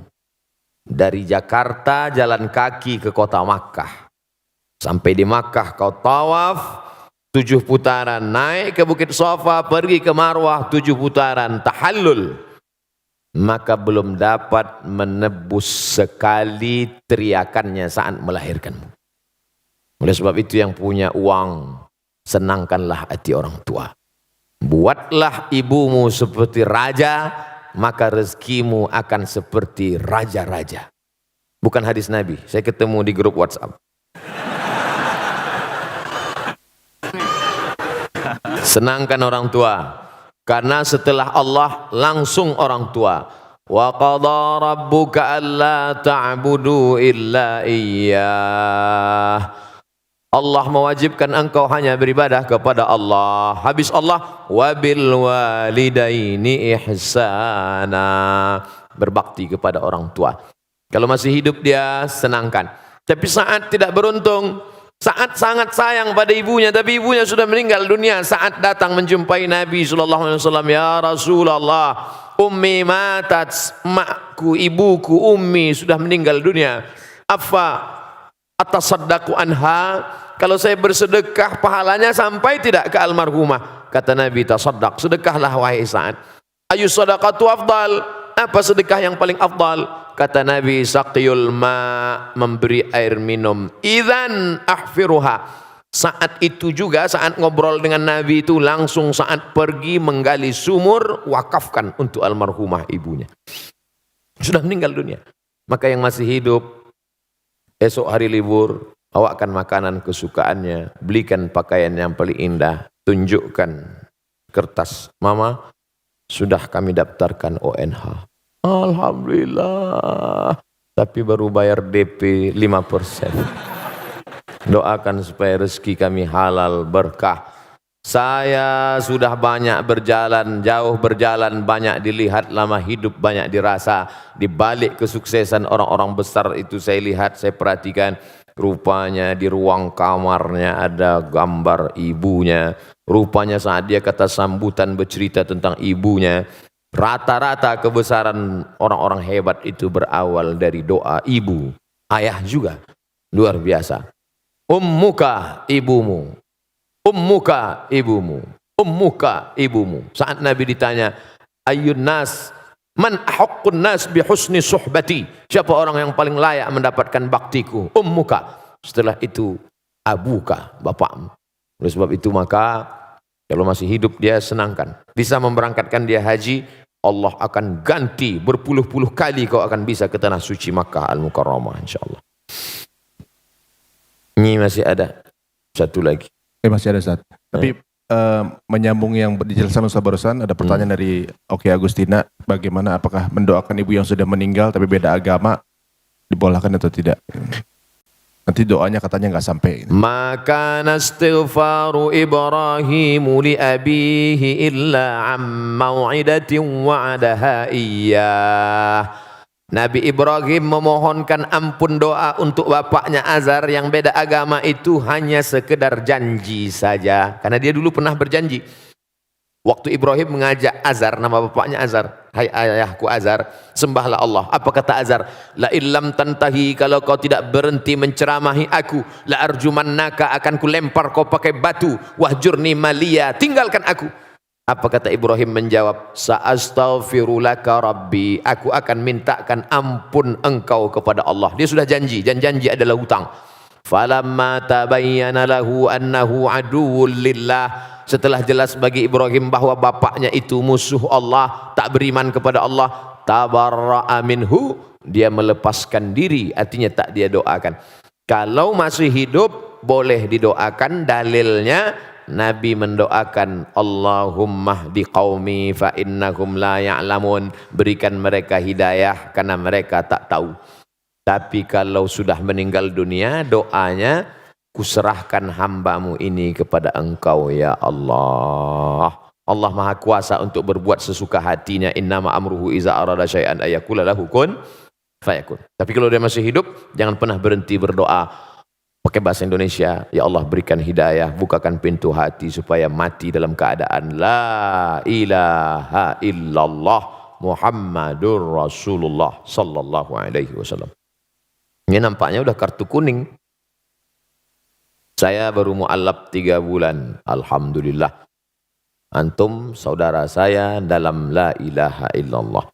Dari Jakarta jalan kaki ke kota Makkah. Sampai di Makkah kau tawaf 7 putaran, naik ke Bukit Safa, pergi ke Marwah 7 putaran, tahallul. Maka belum dapat menebus sekali teriakannya saat melahirkanmu. Oleh sebab itu yang punya uang, senangkanlah hati orang tua. Buatlah ibumu seperti raja, maka rezekimu akan seperti raja-raja. Bukan hadis Nabi, saya ketemu di grup WhatsApp. Senangkan orang tua, karena setelah Allah langsung orang tua. Wa qadha rabbuka alla ta'budu illa iyyah. Allah mewajibkan engkau hanya beribadah kepada Allah. Habis Allah, wabil walidaini ihsana, berbakti kepada orang tua. Kalau masih hidup dia senangkan. Tapi saat tidak beruntung, saat sangat sayang pada ibunya, tapi ibunya sudah meninggal dunia, saat datang menjumpai Nabi SAW, ya Rasulullah, ummi matat, makku, ibuku, ummi sudah meninggal dunia. Afa atasaddaqu anha, kalau saya bersedekah pahalanya sampai tidak ke almarhumah? Kata Nabi, tasaddaq, sedekahlah wahai Sa'ad. Ayu sadaqatu afdal, apa sedekah yang paling afdal? Kata Nabi, saqiyul ma, memberi air minum. Idzan ahfiruha. Saat itu juga, saat ngobrol dengan Nabi itu, langsung saat pergi menggali sumur, wakafkan untuk almarhumah ibunya. Sudah meninggal dunia. Maka yang masih hidup, esok hari libur, bawakan makanan kesukaannya, belikan pakaian yang paling indah, tunjukkan kertas, mama, sudah kami daftarkan ONH. Alhamdulillah, tapi baru bayar DP 5%. Doakan supaya rezeki kami halal berkah. Saya sudah banyak berjalan, jauh berjalan, banyak dilihat, lama hidup banyak dirasa. Di balik kesuksesan orang-orang besar itu saya lihat, saya perhatikan, rupanya di ruang kamarnya ada gambar ibunya. Rupanya saat dia kata sambutan bercerita tentang ibunya, rata-rata kebesaran orang-orang hebat itu berawal dari doa ibu. Ayah juga luar biasa. Ummuka ibumu, ummuka ibumu, ummuka ibumu. Saat Nabi ditanya, ayyun nas, man ahaqqun nas bi husni suhbati, siapa orang yang paling layak mendapatkan baktiku? Ummuka. Setelah itu abuka, bapakmu. Oleh sebab itu maka kalau masih hidup dia senangkan. Bisa memberangkatkan dia haji, Allah akan ganti berpuluh-puluh kali kau akan bisa ke tanah suci Makkah Al-Mukarramah insyaallah. Ini masih ada satu lagi. Masih ada Ustaz. Tapi menyambung yang dijelaskan Ustaz barusan, ada pertanyaan dari Oki Agustina, bagaimana apakah mendoakan ibu yang sudah meninggal tapi beda agama dibolehkan atau tidak? Nanti doanya katanya nggak sampai. Maka nastighfaru Ibrahimu li abihi illa am mau'idatin wa'adaha iyyah. Nabi Ibrahim memohonkan ampun doa untuk bapaknya Azar yang beda agama itu hanya sekedar janji saja. Karena dia dulu pernah berjanji. Waktu Ibrahim mengajak Azar, nama bapaknya Azar, hai ayahku Azar, sembahlah Allah. Apa kata Azar? La illam tantahi, kalau kau tidak berhenti menceramahi aku, la arjumannaka, akan kulempar kau pakai batu, wahjurni maliya, tinggalkan aku. Apa kata Ibrahim menjawab? Sa'astaghfirulaka rabbi, aku akan mintakan ampun engkau kepada Allah. Dia sudah janji, dan janji adalah hutang. Falamma tabayyana lahu annahu aduwwul lillah, setelah jelas bagi Ibrahim bahwa bapaknya itu musuh Allah, tak beriman kepada Allah, tabarra'a minhu, dia melepaskan diri, artinya tak dia doakan. Kalau masih hidup boleh didoakan, dalilnya Nabi mendoakan Allahumma hdi qaumi fa innahum la ya'lamun, berikan mereka hidayah karena mereka tak tahu. Tapi kalau sudah meninggal dunia, doanya, kuserahkan hambamu ini kepada engkau ya Allah. Allah maha kuasa untuk berbuat sesuka hatinya. Innama amruhu iza arada syai'an ayakula lahu kun fayakun. Tapi kalau dia masih hidup, jangan pernah berhenti berdoa. Pakai bahasa Indonesia, ya Allah berikan hidayah, bukakan pintu hati supaya mati dalam keadaan la ilaha illallah Muhammadur Rasulullah sallallahu alaihi wasallam. Ini nampaknya udah kartu kuning. Saya baru mu'allab 3 bulan. Alhamdulillah. Antum saudara saya dalam la ilaha illallah.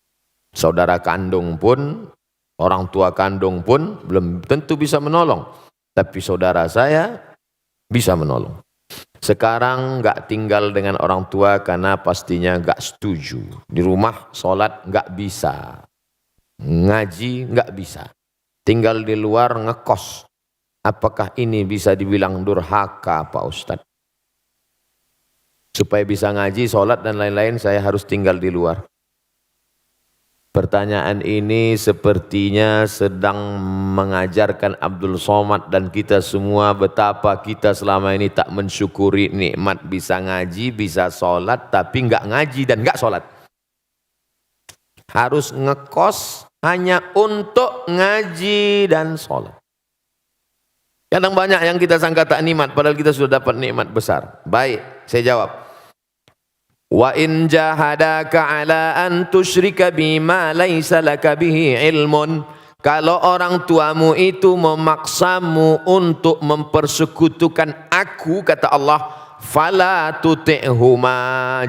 Saudara kandung pun, orang tua kandung pun belum tentu bisa menolong. Tapi saudara saya bisa menolong. Sekarang nggak tinggal dengan orang tua karena pastinya nggak setuju. Di rumah sholat nggak bisa. Ngaji nggak bisa. Tinggal di luar ngekos. Apakah ini bisa dibilang durhaka Pak Ustadz? Supaya bisa ngaji, sholat dan lain-lain saya harus tinggal di luar. Pertanyaan ini sepertinya sedang mengajarkan Abdul Somad dan kita semua betapa kita selama ini tak mensyukuri nikmat bisa ngaji, bisa sholat, tapi nggak ngaji dan nggak sholat. Harus ngekos hanya untuk ngaji dan sholat. Kadang banyak yang kita sangka tak nikmat, padahal kita sudah dapat nikmat besar. Baik, saya jawab. Wa in jahadaka ala an tusyrika bima laisa laka bihi ilmun. Kalau orang tuamu itu memaksamu untuk mempersekutukan aku, kata Allah, fala tuti'huma.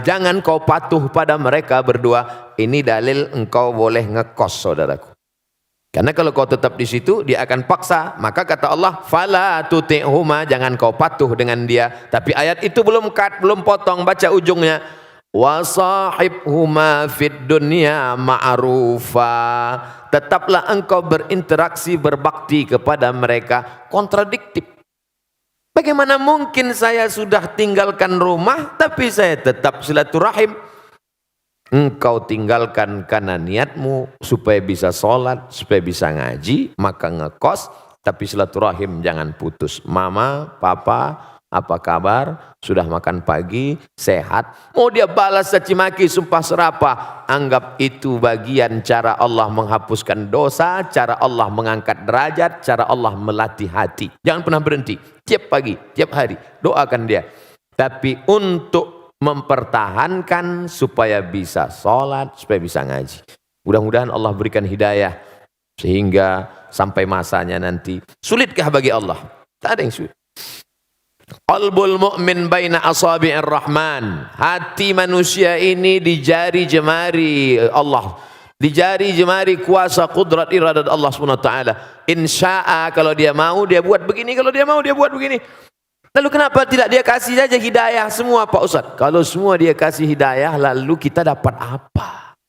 Jangan kau patuh pada mereka berdua. Ini dalil engkau boleh ngekos, saudaraku. Karena kalau kau tetap di situ, dia akan paksa. Maka kata Allah, fala tuti'huma, jangan kau patuh dengan dia. Tapi ayat itu belum potong, baca ujungnya. Wa sahibhuma fid dunya ma'rufa. Tetaplah engkau berinteraksi, berbakti kepada mereka. Kontradiktif. Bagaimana mungkin saya sudah tinggalkan rumah, tapi saya tetap silaturahim? Engkau tinggalkan karena niatmu supaya bisa sholat, supaya bisa ngaji, maka ngekos, tapi silaturahim jangan putus. Mama, papa, apa kabar? Sudah makan pagi? Sehat? Mau dia balas caci maki, sumpah serapah, anggap itu bagian cara Allah menghapuskan dosa, cara Allah mengangkat derajat, cara Allah melatih hati. Jangan pernah berhenti, tiap pagi, tiap hari, doakan dia. Tapi untuk mempertahankan supaya bisa sholat, supaya bisa ngaji. Mudah-mudahan Allah berikan hidayah sehingga sampai masanya nanti. Sulitkah bagi Allah? Tak ada yang sulit. Qalbul mu'min baina asabi'ir rahman. Hati manusia ini di jari jemari Allah. Di jari jemari kuasa kudrat iradat Allah SWT. Insya'a, kalau dia mau dia buat begini, kalau dia mau dia buat begini. Lalu kenapa tidak dia kasih saja hidayah semua Pak Ustadz? Kalau semua dia kasih hidayah, lalu kita dapat apa?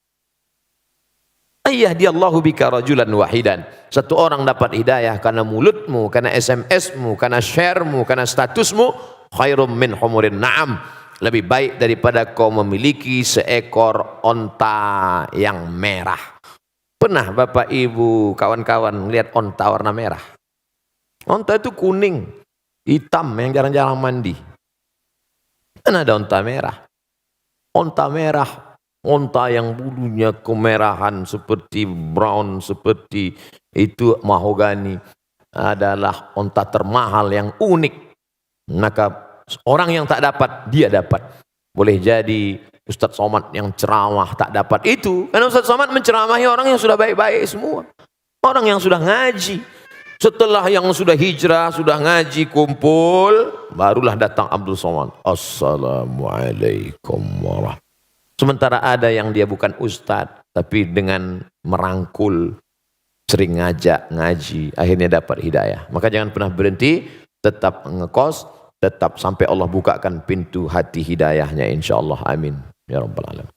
Ayyadiyallahu bika rajulan wahidan. Satu orang dapat hidayah karena mulutmu, karena SMS-mu, karena share-mu, karena statusmu. Khairum min humurin na'am. Lebih baik daripada kau memiliki seekor onta yang merah. Pernah Bapak Ibu, kawan-kawan melihat onta warna merah? Onta itu kuning, hitam yang jarang-jarang mandi. Dan ada onta merah. Onta merah, onta yang bulunya kemerahan seperti brown, seperti itu mahogani, adalah onta termahal yang unik. Maka orang yang tak dapat, dia dapat. Boleh jadi Ustadz Somad yang ceramah tak dapat itu, karena Ustadz Somad menceramahi orang yang sudah baik-baik semua. Orang yang sudah ngaji. Setelah yang sudah hijrah, sudah ngaji, kumpul, barulah datang Abdul Somad. Assalamualaikum warahmatullahi. Sementara ada yang dia bukan ustadz, tapi dengan merangkul, sering ngajak, ngaji, akhirnya dapat hidayah. Maka jangan pernah berhenti, tetap ngekos, tetap sampai Allah bukakan pintu hati hidayahnya, insyaAllah. Amin. Ya Rabbal Alamin.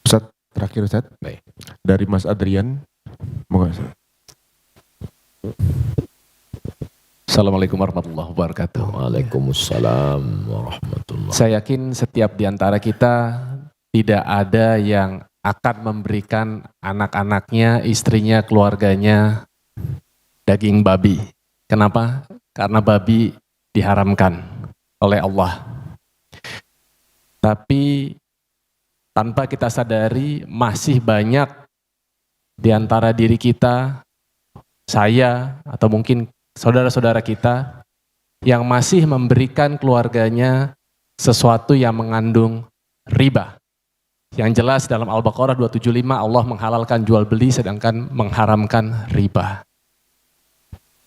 Ustaz, terakhir Ustaz. Baik. Dari Mas Adrian. Moga Ustaz. Assalamualaikum warahmatullahi wabarakatuh. Waalaikumsalam warahmatullahi. Saya yakin setiap di antara kita tidak ada yang akan memberikan anak-anaknya, istrinya, keluarganya daging babi. Kenapa? Karena babi diharamkan oleh Allah. Tapi tanpa kita sadari masih banyak di antara diri kita, saya atau mungkin saudara-saudara kita yang masih memberikan keluarganya sesuatu yang mengandung riba. Yang jelas dalam Al-Baqarah 275 Allah menghalalkan jual beli sedangkan mengharamkan riba.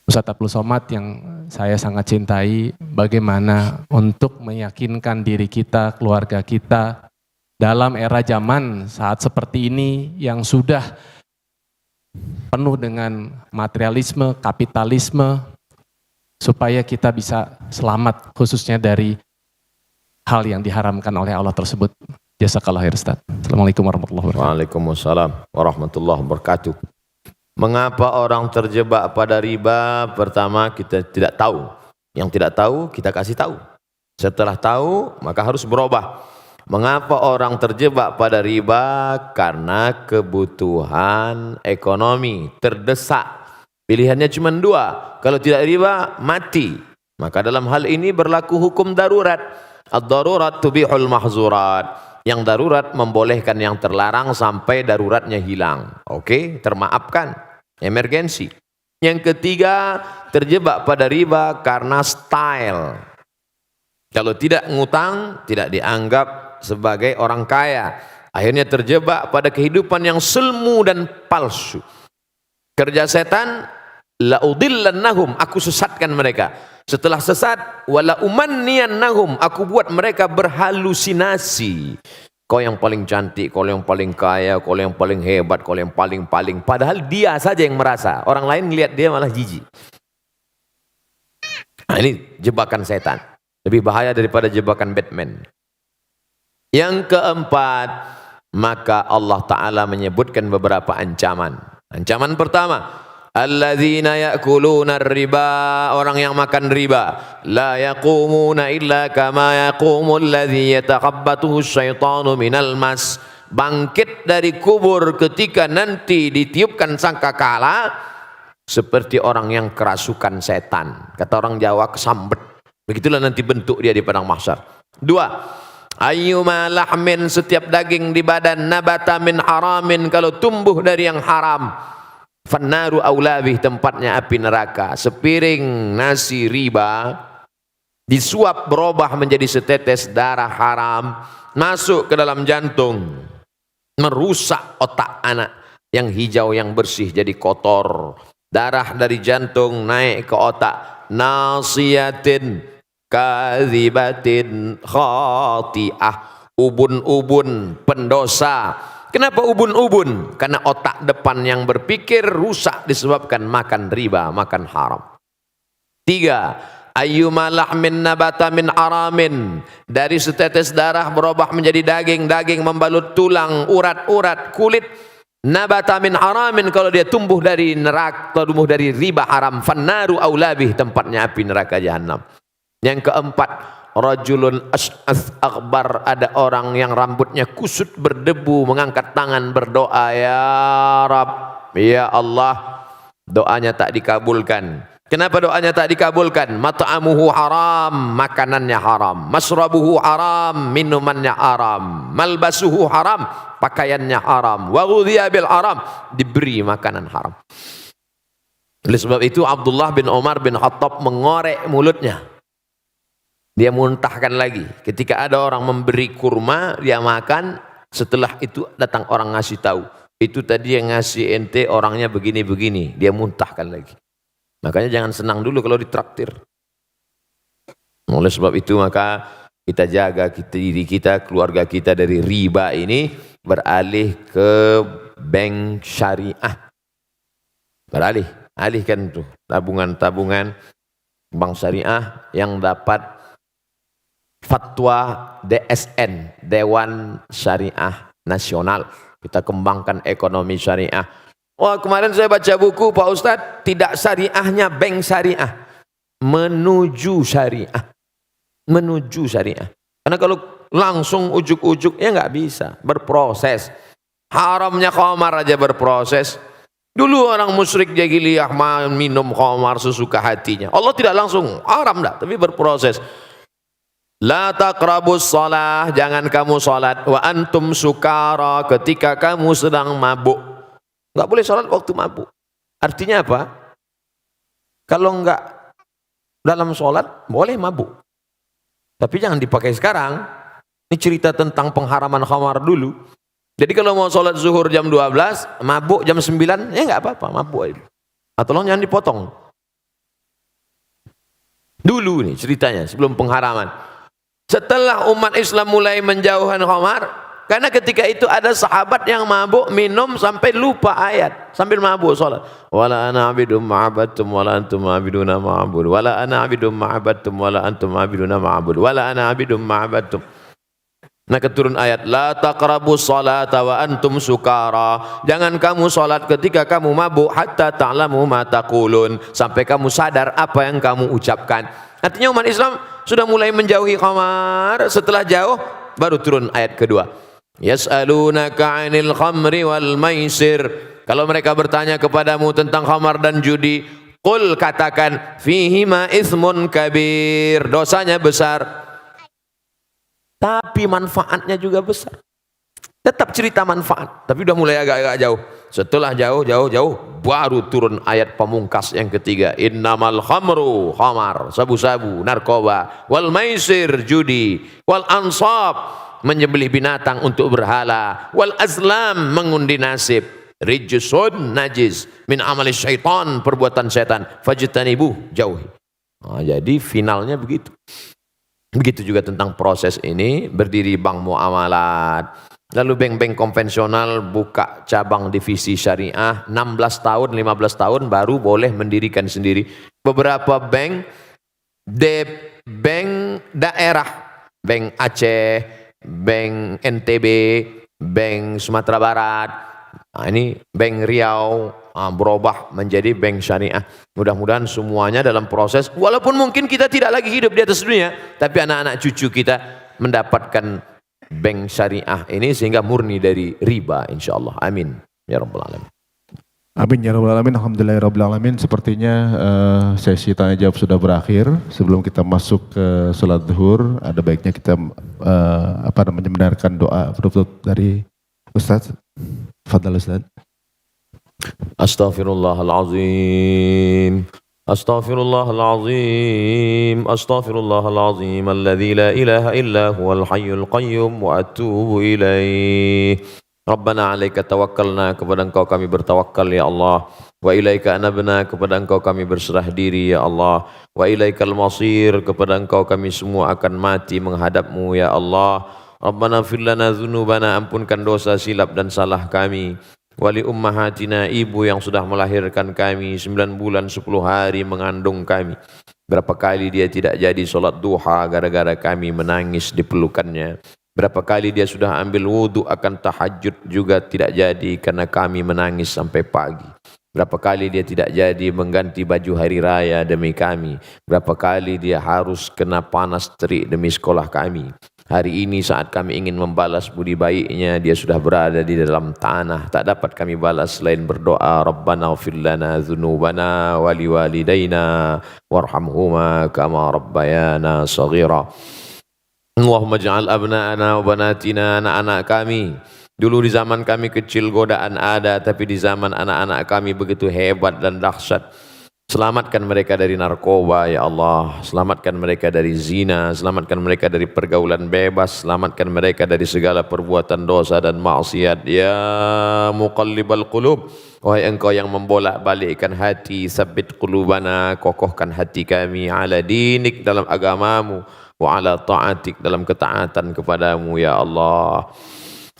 Ustadz Abdul Somad yang saya sangat cintai, bagaimana untuk meyakinkan diri kita, keluarga kita dalam era zaman saat seperti ini yang sudah penuh dengan materialisme, kapitalisme, supaya kita bisa selamat khususnya dari hal yang diharamkan oleh Allah tersebut. Jazakallah khair Ustaz. Assalamualaikum warahmatullahi wabarakatuh. Waalaikumsalam warahmatullahi wabarakatuh. Mengapa orang terjebak pada riba? Pertama, kita tidak tahu. Yang tidak tahu, kita kasih tahu. Setelah tahu, maka harus berubah. Mengapa orang terjebak pada riba? Karena kebutuhan ekonomi, terdesak. Pilihannya cuma dua. Kalau tidak riba, mati. Maka dalam hal ini berlaku hukum darurat. Ad-darurat tubihul mahzurat. Yang darurat membolehkan yang terlarang sampai daruratnya hilang. Oke, termaafkan. Emergensi. Yang ketiga, terjebak pada riba karena style. Kalau tidak ngutang, tidak dianggap sebagai orang kaya. Akhirnya terjebak pada kehidupan yang semu dan palsu. Kerja setan, la'udillannahum, aku sesatkan mereka. Setelah sesat, wala umanniyannahum, aku buat mereka berhalusinasi. Kau yang paling cantik, kau yang paling kaya, kau yang paling hebat, kau yang paling-paling. Padahal dia saja yang merasa. Orang lain lihat dia malah jijik. Nah, ini jebakan setan. Lebih bahaya daripada jebakan Batman. Yang keempat, maka Allah Ta'ala menyebutkan beberapa ancaman. Ancaman pertama, alladzina ya'kuluna riba, orang yang makan riba, la yaqumuna illa kama yaqumul ladzi yatakhabbatuhu syaitanu minal mas. Bangkit dari kubur ketika nanti ditiupkan sangkakala seperti orang yang kerasukan setan. Kata orang Jawa, kesambet. Begitulah nanti bentuk dia di padang mahsyar. Dua, ayyuma lahmin, setiap daging di badan, nabata min haramin, kalau tumbuh dari yang haram, fannaru aulabih, tempatnya api neraka. Sepiring nasi riba disuap berubah menjadi setetes darah haram, masuk ke dalam jantung, merusak otak anak yang hijau yang bersih jadi kotor. Darah dari jantung naik ke otak. Nasiyatin kadzibatin khati'ah, ubun-ubun pendosa. Kenapa ubun-ubun? Karena otak depan yang berpikir rusak disebabkan makan riba, makan haram. Tiga, ayyuma lahmin nabata min aramin, dari setetes darah berubah menjadi daging, daging membalut tulang, urat-urat, kulit. Nabata min aramin, kalau dia tumbuh dari neraka, tumbuh dari riba haram, fannaru aulabih, tempatnya api neraka jahanam. Yang keempat, rajulun as'ath akbar, ada orang yang rambutnya kusut berdebu, mengangkat tangan berdoa, ya Rab, ya Allah, doanya tak dikabulkan. Kenapa doanya tak dikabulkan? Mat'amuhu haram, makanannya haram. Masrabuhu haram, minumannya haram. Malbasuhu haram, pakaiannya haram. Wa ghudhiya bil haram, diberi makanan haram. Oleh sebab itu Abdullah bin Umar bin Khattab mengorek mulutnya. Dia muntahkan lagi. Ketika ada orang memberi kurma, dia makan. Setelah itu datang orang ngasih tahu. Itu tadi yang ngasih ente orangnya begini-begini. Dia muntahkan lagi. Makanya jangan senang dulu kalau ditraktir. Oleh sebab itu maka kita jaga diri kita, keluarga kita dari riba ini, beralih ke bank syariah. Beralih, alihkan tuh tabungan-tabungan bank syariah yang dapat fatwa DSN, Dewan Syariah Nasional. Kita kembangkan ekonomi syariah. Wah, kemarin saya baca buku Pak Ustadz, tidak syariahnya bank syariah, menuju syariah, menuju syariah. Karena kalau langsung ujuk-ujuk ya nggak bisa, berproses. Haramnya khamar aja berproses. Dulu orang musyrik jahiliyah minum khamar sesuka hatinya. Allah tidak langsung haram dah, tapi berproses. La taqrabus shalah, jangan kamu salat wa antum sukara, ketika kamu sedang mabuk. Enggak boleh salat waktu mabuk. Artinya apa? Kalau enggak dalam salat boleh mabuk. Tapi jangan dipakai sekarang. Ini cerita tentang pengharaman khamar dulu. Jadi kalau mau sholat zuhur jam 12, mabuk jam 9, ya nggak apa-apa, mabuk aja. Tolong jangan dipotong. Dulu nih ceritanya, sebelum pengharaman. Setelah umat Islam mulai menjauhkan khamar, karena ketika itu ada sahabat yang mabuk minum sampai lupa ayat, sambil mabuk sholat. Wala ana abidum ma'abadtum wala antum ma'abiduna ma'abud. Wala ana abidum ma'abadtum wala antum ma'abiduna ma'abud. Wala ana abidum ma'abadtum. Nah keturun ayat la taqrabus salata wa antum sukara. Jangan kamu salat ketika kamu mabuk hatta ta'lamu ma taqulun, sampai kamu sadar apa yang kamu ucapkan. Artinya umat Islam sudah mulai menjauhi khamar. Setelah jauh baru turun ayat kedua. Yas'alunaka 'anil khamri wal maisir. Kalau mereka bertanya kepadamu tentang khamar dan judi, qul katakan fihima itsmun kabir. Dosanya besar, tapi manfaatnya juga besar. Tetap cerita manfaat, tapi udah mulai agak-agak jauh. Setelah jauh baru turun ayat pamungkas yang ketiga. Innamal khamru, khamar, sabu-sabu, narkoba, wal maisir, judi, wal ansab, menyembelih binatang untuk berhala, wal azlam, mengundi nasib, rijsun, najis, min amali syaitan, perbuatan setan, fajtanibuh, jauhi. Nah, jadi finalnya begitu. Begitu juga tentang proses ini, berdiri bank muamalat, lalu bank-bank konvensional buka cabang divisi syariah, 16 tahun, 15 tahun baru boleh mendirikan sendiri. Beberapa bank daerah, bank Aceh, bank NTB, bank Sumatera Barat, nah ini bank Riau, berubah menjadi bank syariah. Mudah-mudahan semuanya dalam proses, walaupun mungkin kita tidak lagi hidup di atas dunia, tapi anak-anak cucu kita mendapatkan bank syariah ini sehingga murni dari riba, insyaallah. Amin ya rabbal alamin. Amin ya rabbal alamin. Alhamdulillahirabbil alamin. Sepertinya sesi tanya jawab sudah berakhir. Sebelum kita masuk ke salat zuhur, ada baiknya kita mendengarkan doa penutup dari Ustaz. Fadhal Ustaz. Astaghfirullahalazim. Astaghfirullahalazim. Astaghfirullahalazim. Alladzi la ilaha illa huwal hayyul qayyum wa atubu ilaih. Rabbana alaika tawakkalna, kepada Engkau kami bertawakal ya Allah. Wa ilaika anabna, kepada Engkau kami berserah diri ya Allah. Wa ilaikal masir, kepada Engkau kami semua akan mati menghadapmu ya Allah. Rabbana fir lana dzunubana, ampunkan dosa silap dan salah kami. Wali ummahatina, ibu yang sudah melahirkan kami, 9 bulan 10 hari mengandung kami. Berapa kali dia tidak jadi sholat duha gara-gara kami menangis di pelukannya. Berapa kali dia sudah ambil wudhu akan tahajud juga tidak jadi karena kami menangis sampai pagi. Berapa kali dia tidak jadi mengganti baju hari raya demi kami. Berapa kali dia harus kena panas terik demi sekolah kami. Hari ini saat kami ingin membalas budi baiknya, dia sudah berada di dalam tanah. Tak dapat kami balas selain berdoa, Rabbana ighfir lana dzunubana wa liwalidayna warhamhuma kama rabbayana shaghira. Allahumma ja'al abna'ana wa banatina, anak-anak kami. Dulu di zaman kami kecil godaan ada, tapi di zaman anak-anak kami begitu hebat dan dahsyat. Selamatkan mereka dari narkoba ya Allah, selamatkan mereka dari zina, selamatkan mereka dari pergaulan bebas, selamatkan mereka dari segala perbuatan dosa dan maksiat. Ya muqallibal qulub, wahai Engkau yang membolak-balikkan hati, sabbit qulubana, kokohkan hati kami, ala dinik, dalam agamamu, wa ala ta'atik, dalam ketaatan kepadamu ya Allah.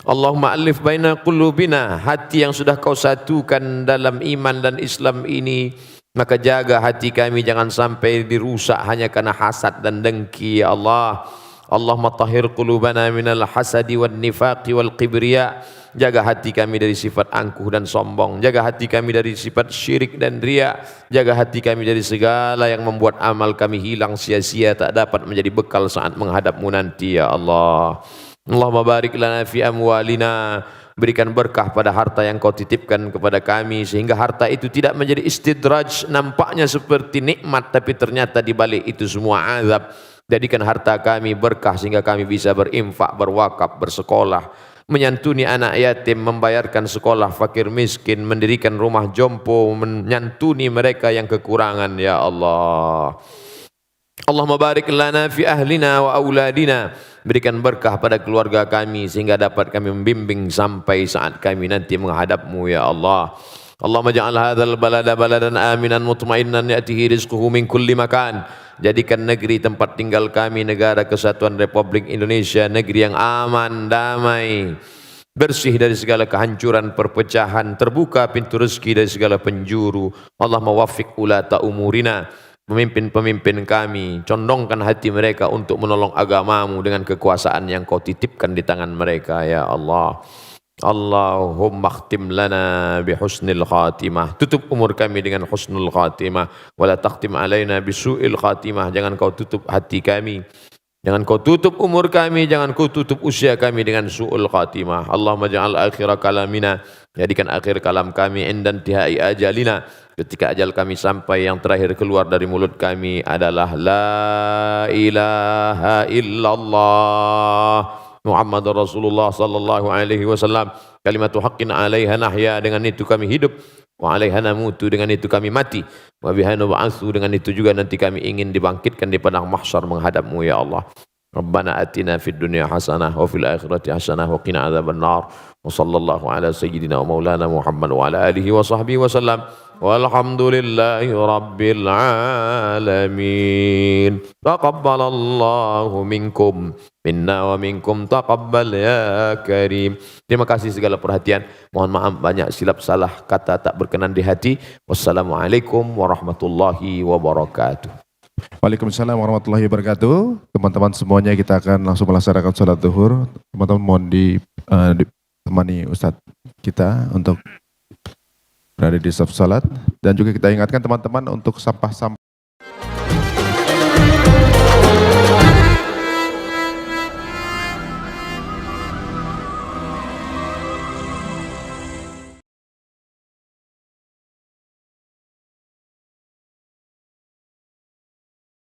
Allahumma alif baina qulubina, hati yang sudah Kau satukan dalam iman dan Islam ini, maka jaga hati kami jangan sampai dirusak hanya karena hasad dan dengki ya Allah. Allahumma tahhir qulubana minal hasadi wan nifaqi wal kibriya. Jaga hati kami dari sifat angkuh dan sombong. Jaga hati kami dari sifat syirik dan riya. Jaga hati kami dari segala yang membuat amal kami hilang sia-sia, tak dapat menjadi bekal saat menghadapmu nanti ya Allah. Allahumma barik lana fi amwalina, berikan berkah pada harta yang Kau titipkan kepada kami, sehingga harta itu tidak menjadi istidraj, nampaknya seperti nikmat tapi ternyata di balik itu semua azab. Jadikan harta kami berkah sehingga kami bisa berinfak, berwakaf, bersekolah, menyantuni anak yatim, membayarkan sekolah fakir miskin, mendirikan rumah jompo, menyantuni mereka yang kekurangan ya Allah. Allahumma barik lana fi ahlina wa auladina. Berikan berkah pada keluarga kami sehingga dapat kami membimbing sampai saat kami nanti menghadapmu ya Allah. Allahumma ja'al hadzal balada baladan aminan mutmainnan ya'tihi rizquhu min kulli makan. Jadikan negeri tempat tinggal kami Negara Kesatuan Republik Indonesia negeri yang aman, damai, bersih dari segala kehancuran, perpecahan, terbuka pintu rezeki dari segala penjuru. Allahumma waffiq ulata umurina. Pemimpin-pemimpin kami, condongkan hati mereka untuk menolong agamamu dengan kekuasaan yang kau titipkan di tangan mereka ya Allah. Allahumma khtim lana bihusnil khatimah. Tutup umur kami dengan husnul khatimah. Wala takhtim alaina bisu'il khatimah. Jangan kau tutup hati kami, jangan kau tutup umur kami, jangan kau tutup usia kami dengan su'ul khatimah. Allahumma ja'al akhira kalamina. Jadikan akhir kalam kami indan tihai ajalina. Ketika ajal kami sampai, yang terakhir keluar dari mulut kami adalah La ilaha illallah Muhammad Rasulullah sallallahu alaihi wasallam. Kalimatu haqqin alaiha nahya, dengan itu kami hidup. Wa alaiha namutu, dengan itu kami mati. Wa biha nub'atsu, dengan itu juga nanti kami ingin dibangkitkan di padang mahsyar menghadapmu ya Allah. Rabbana atina fid dunya hasanah wa fil akhirati hasanah wa qina adzabannar. Wa sallallahu ala sayyidina wa maulana Muhammad wa ala alihi wa sahbihi wa sallam. Walhamdulillahi rabbil alamin. Taqabbalallahu minkum minna wa minkum taqabbal ya karim. Terima kasih segala perhatian. Mohon maaf banyak silap salah kata tak berkenan di hati. Wassalamualaikum warahmatullahi wabarakatuh. Waalaikumsalam warahmatullahi wabarakatuh. Teman-teman semuanya, kita akan langsung melaksanakan sholat zuhur. Teman-teman mohon ditemani Ustadz kita untuk berada di saf salat, dan juga kita ingatkan teman-teman untuk sampah-sampah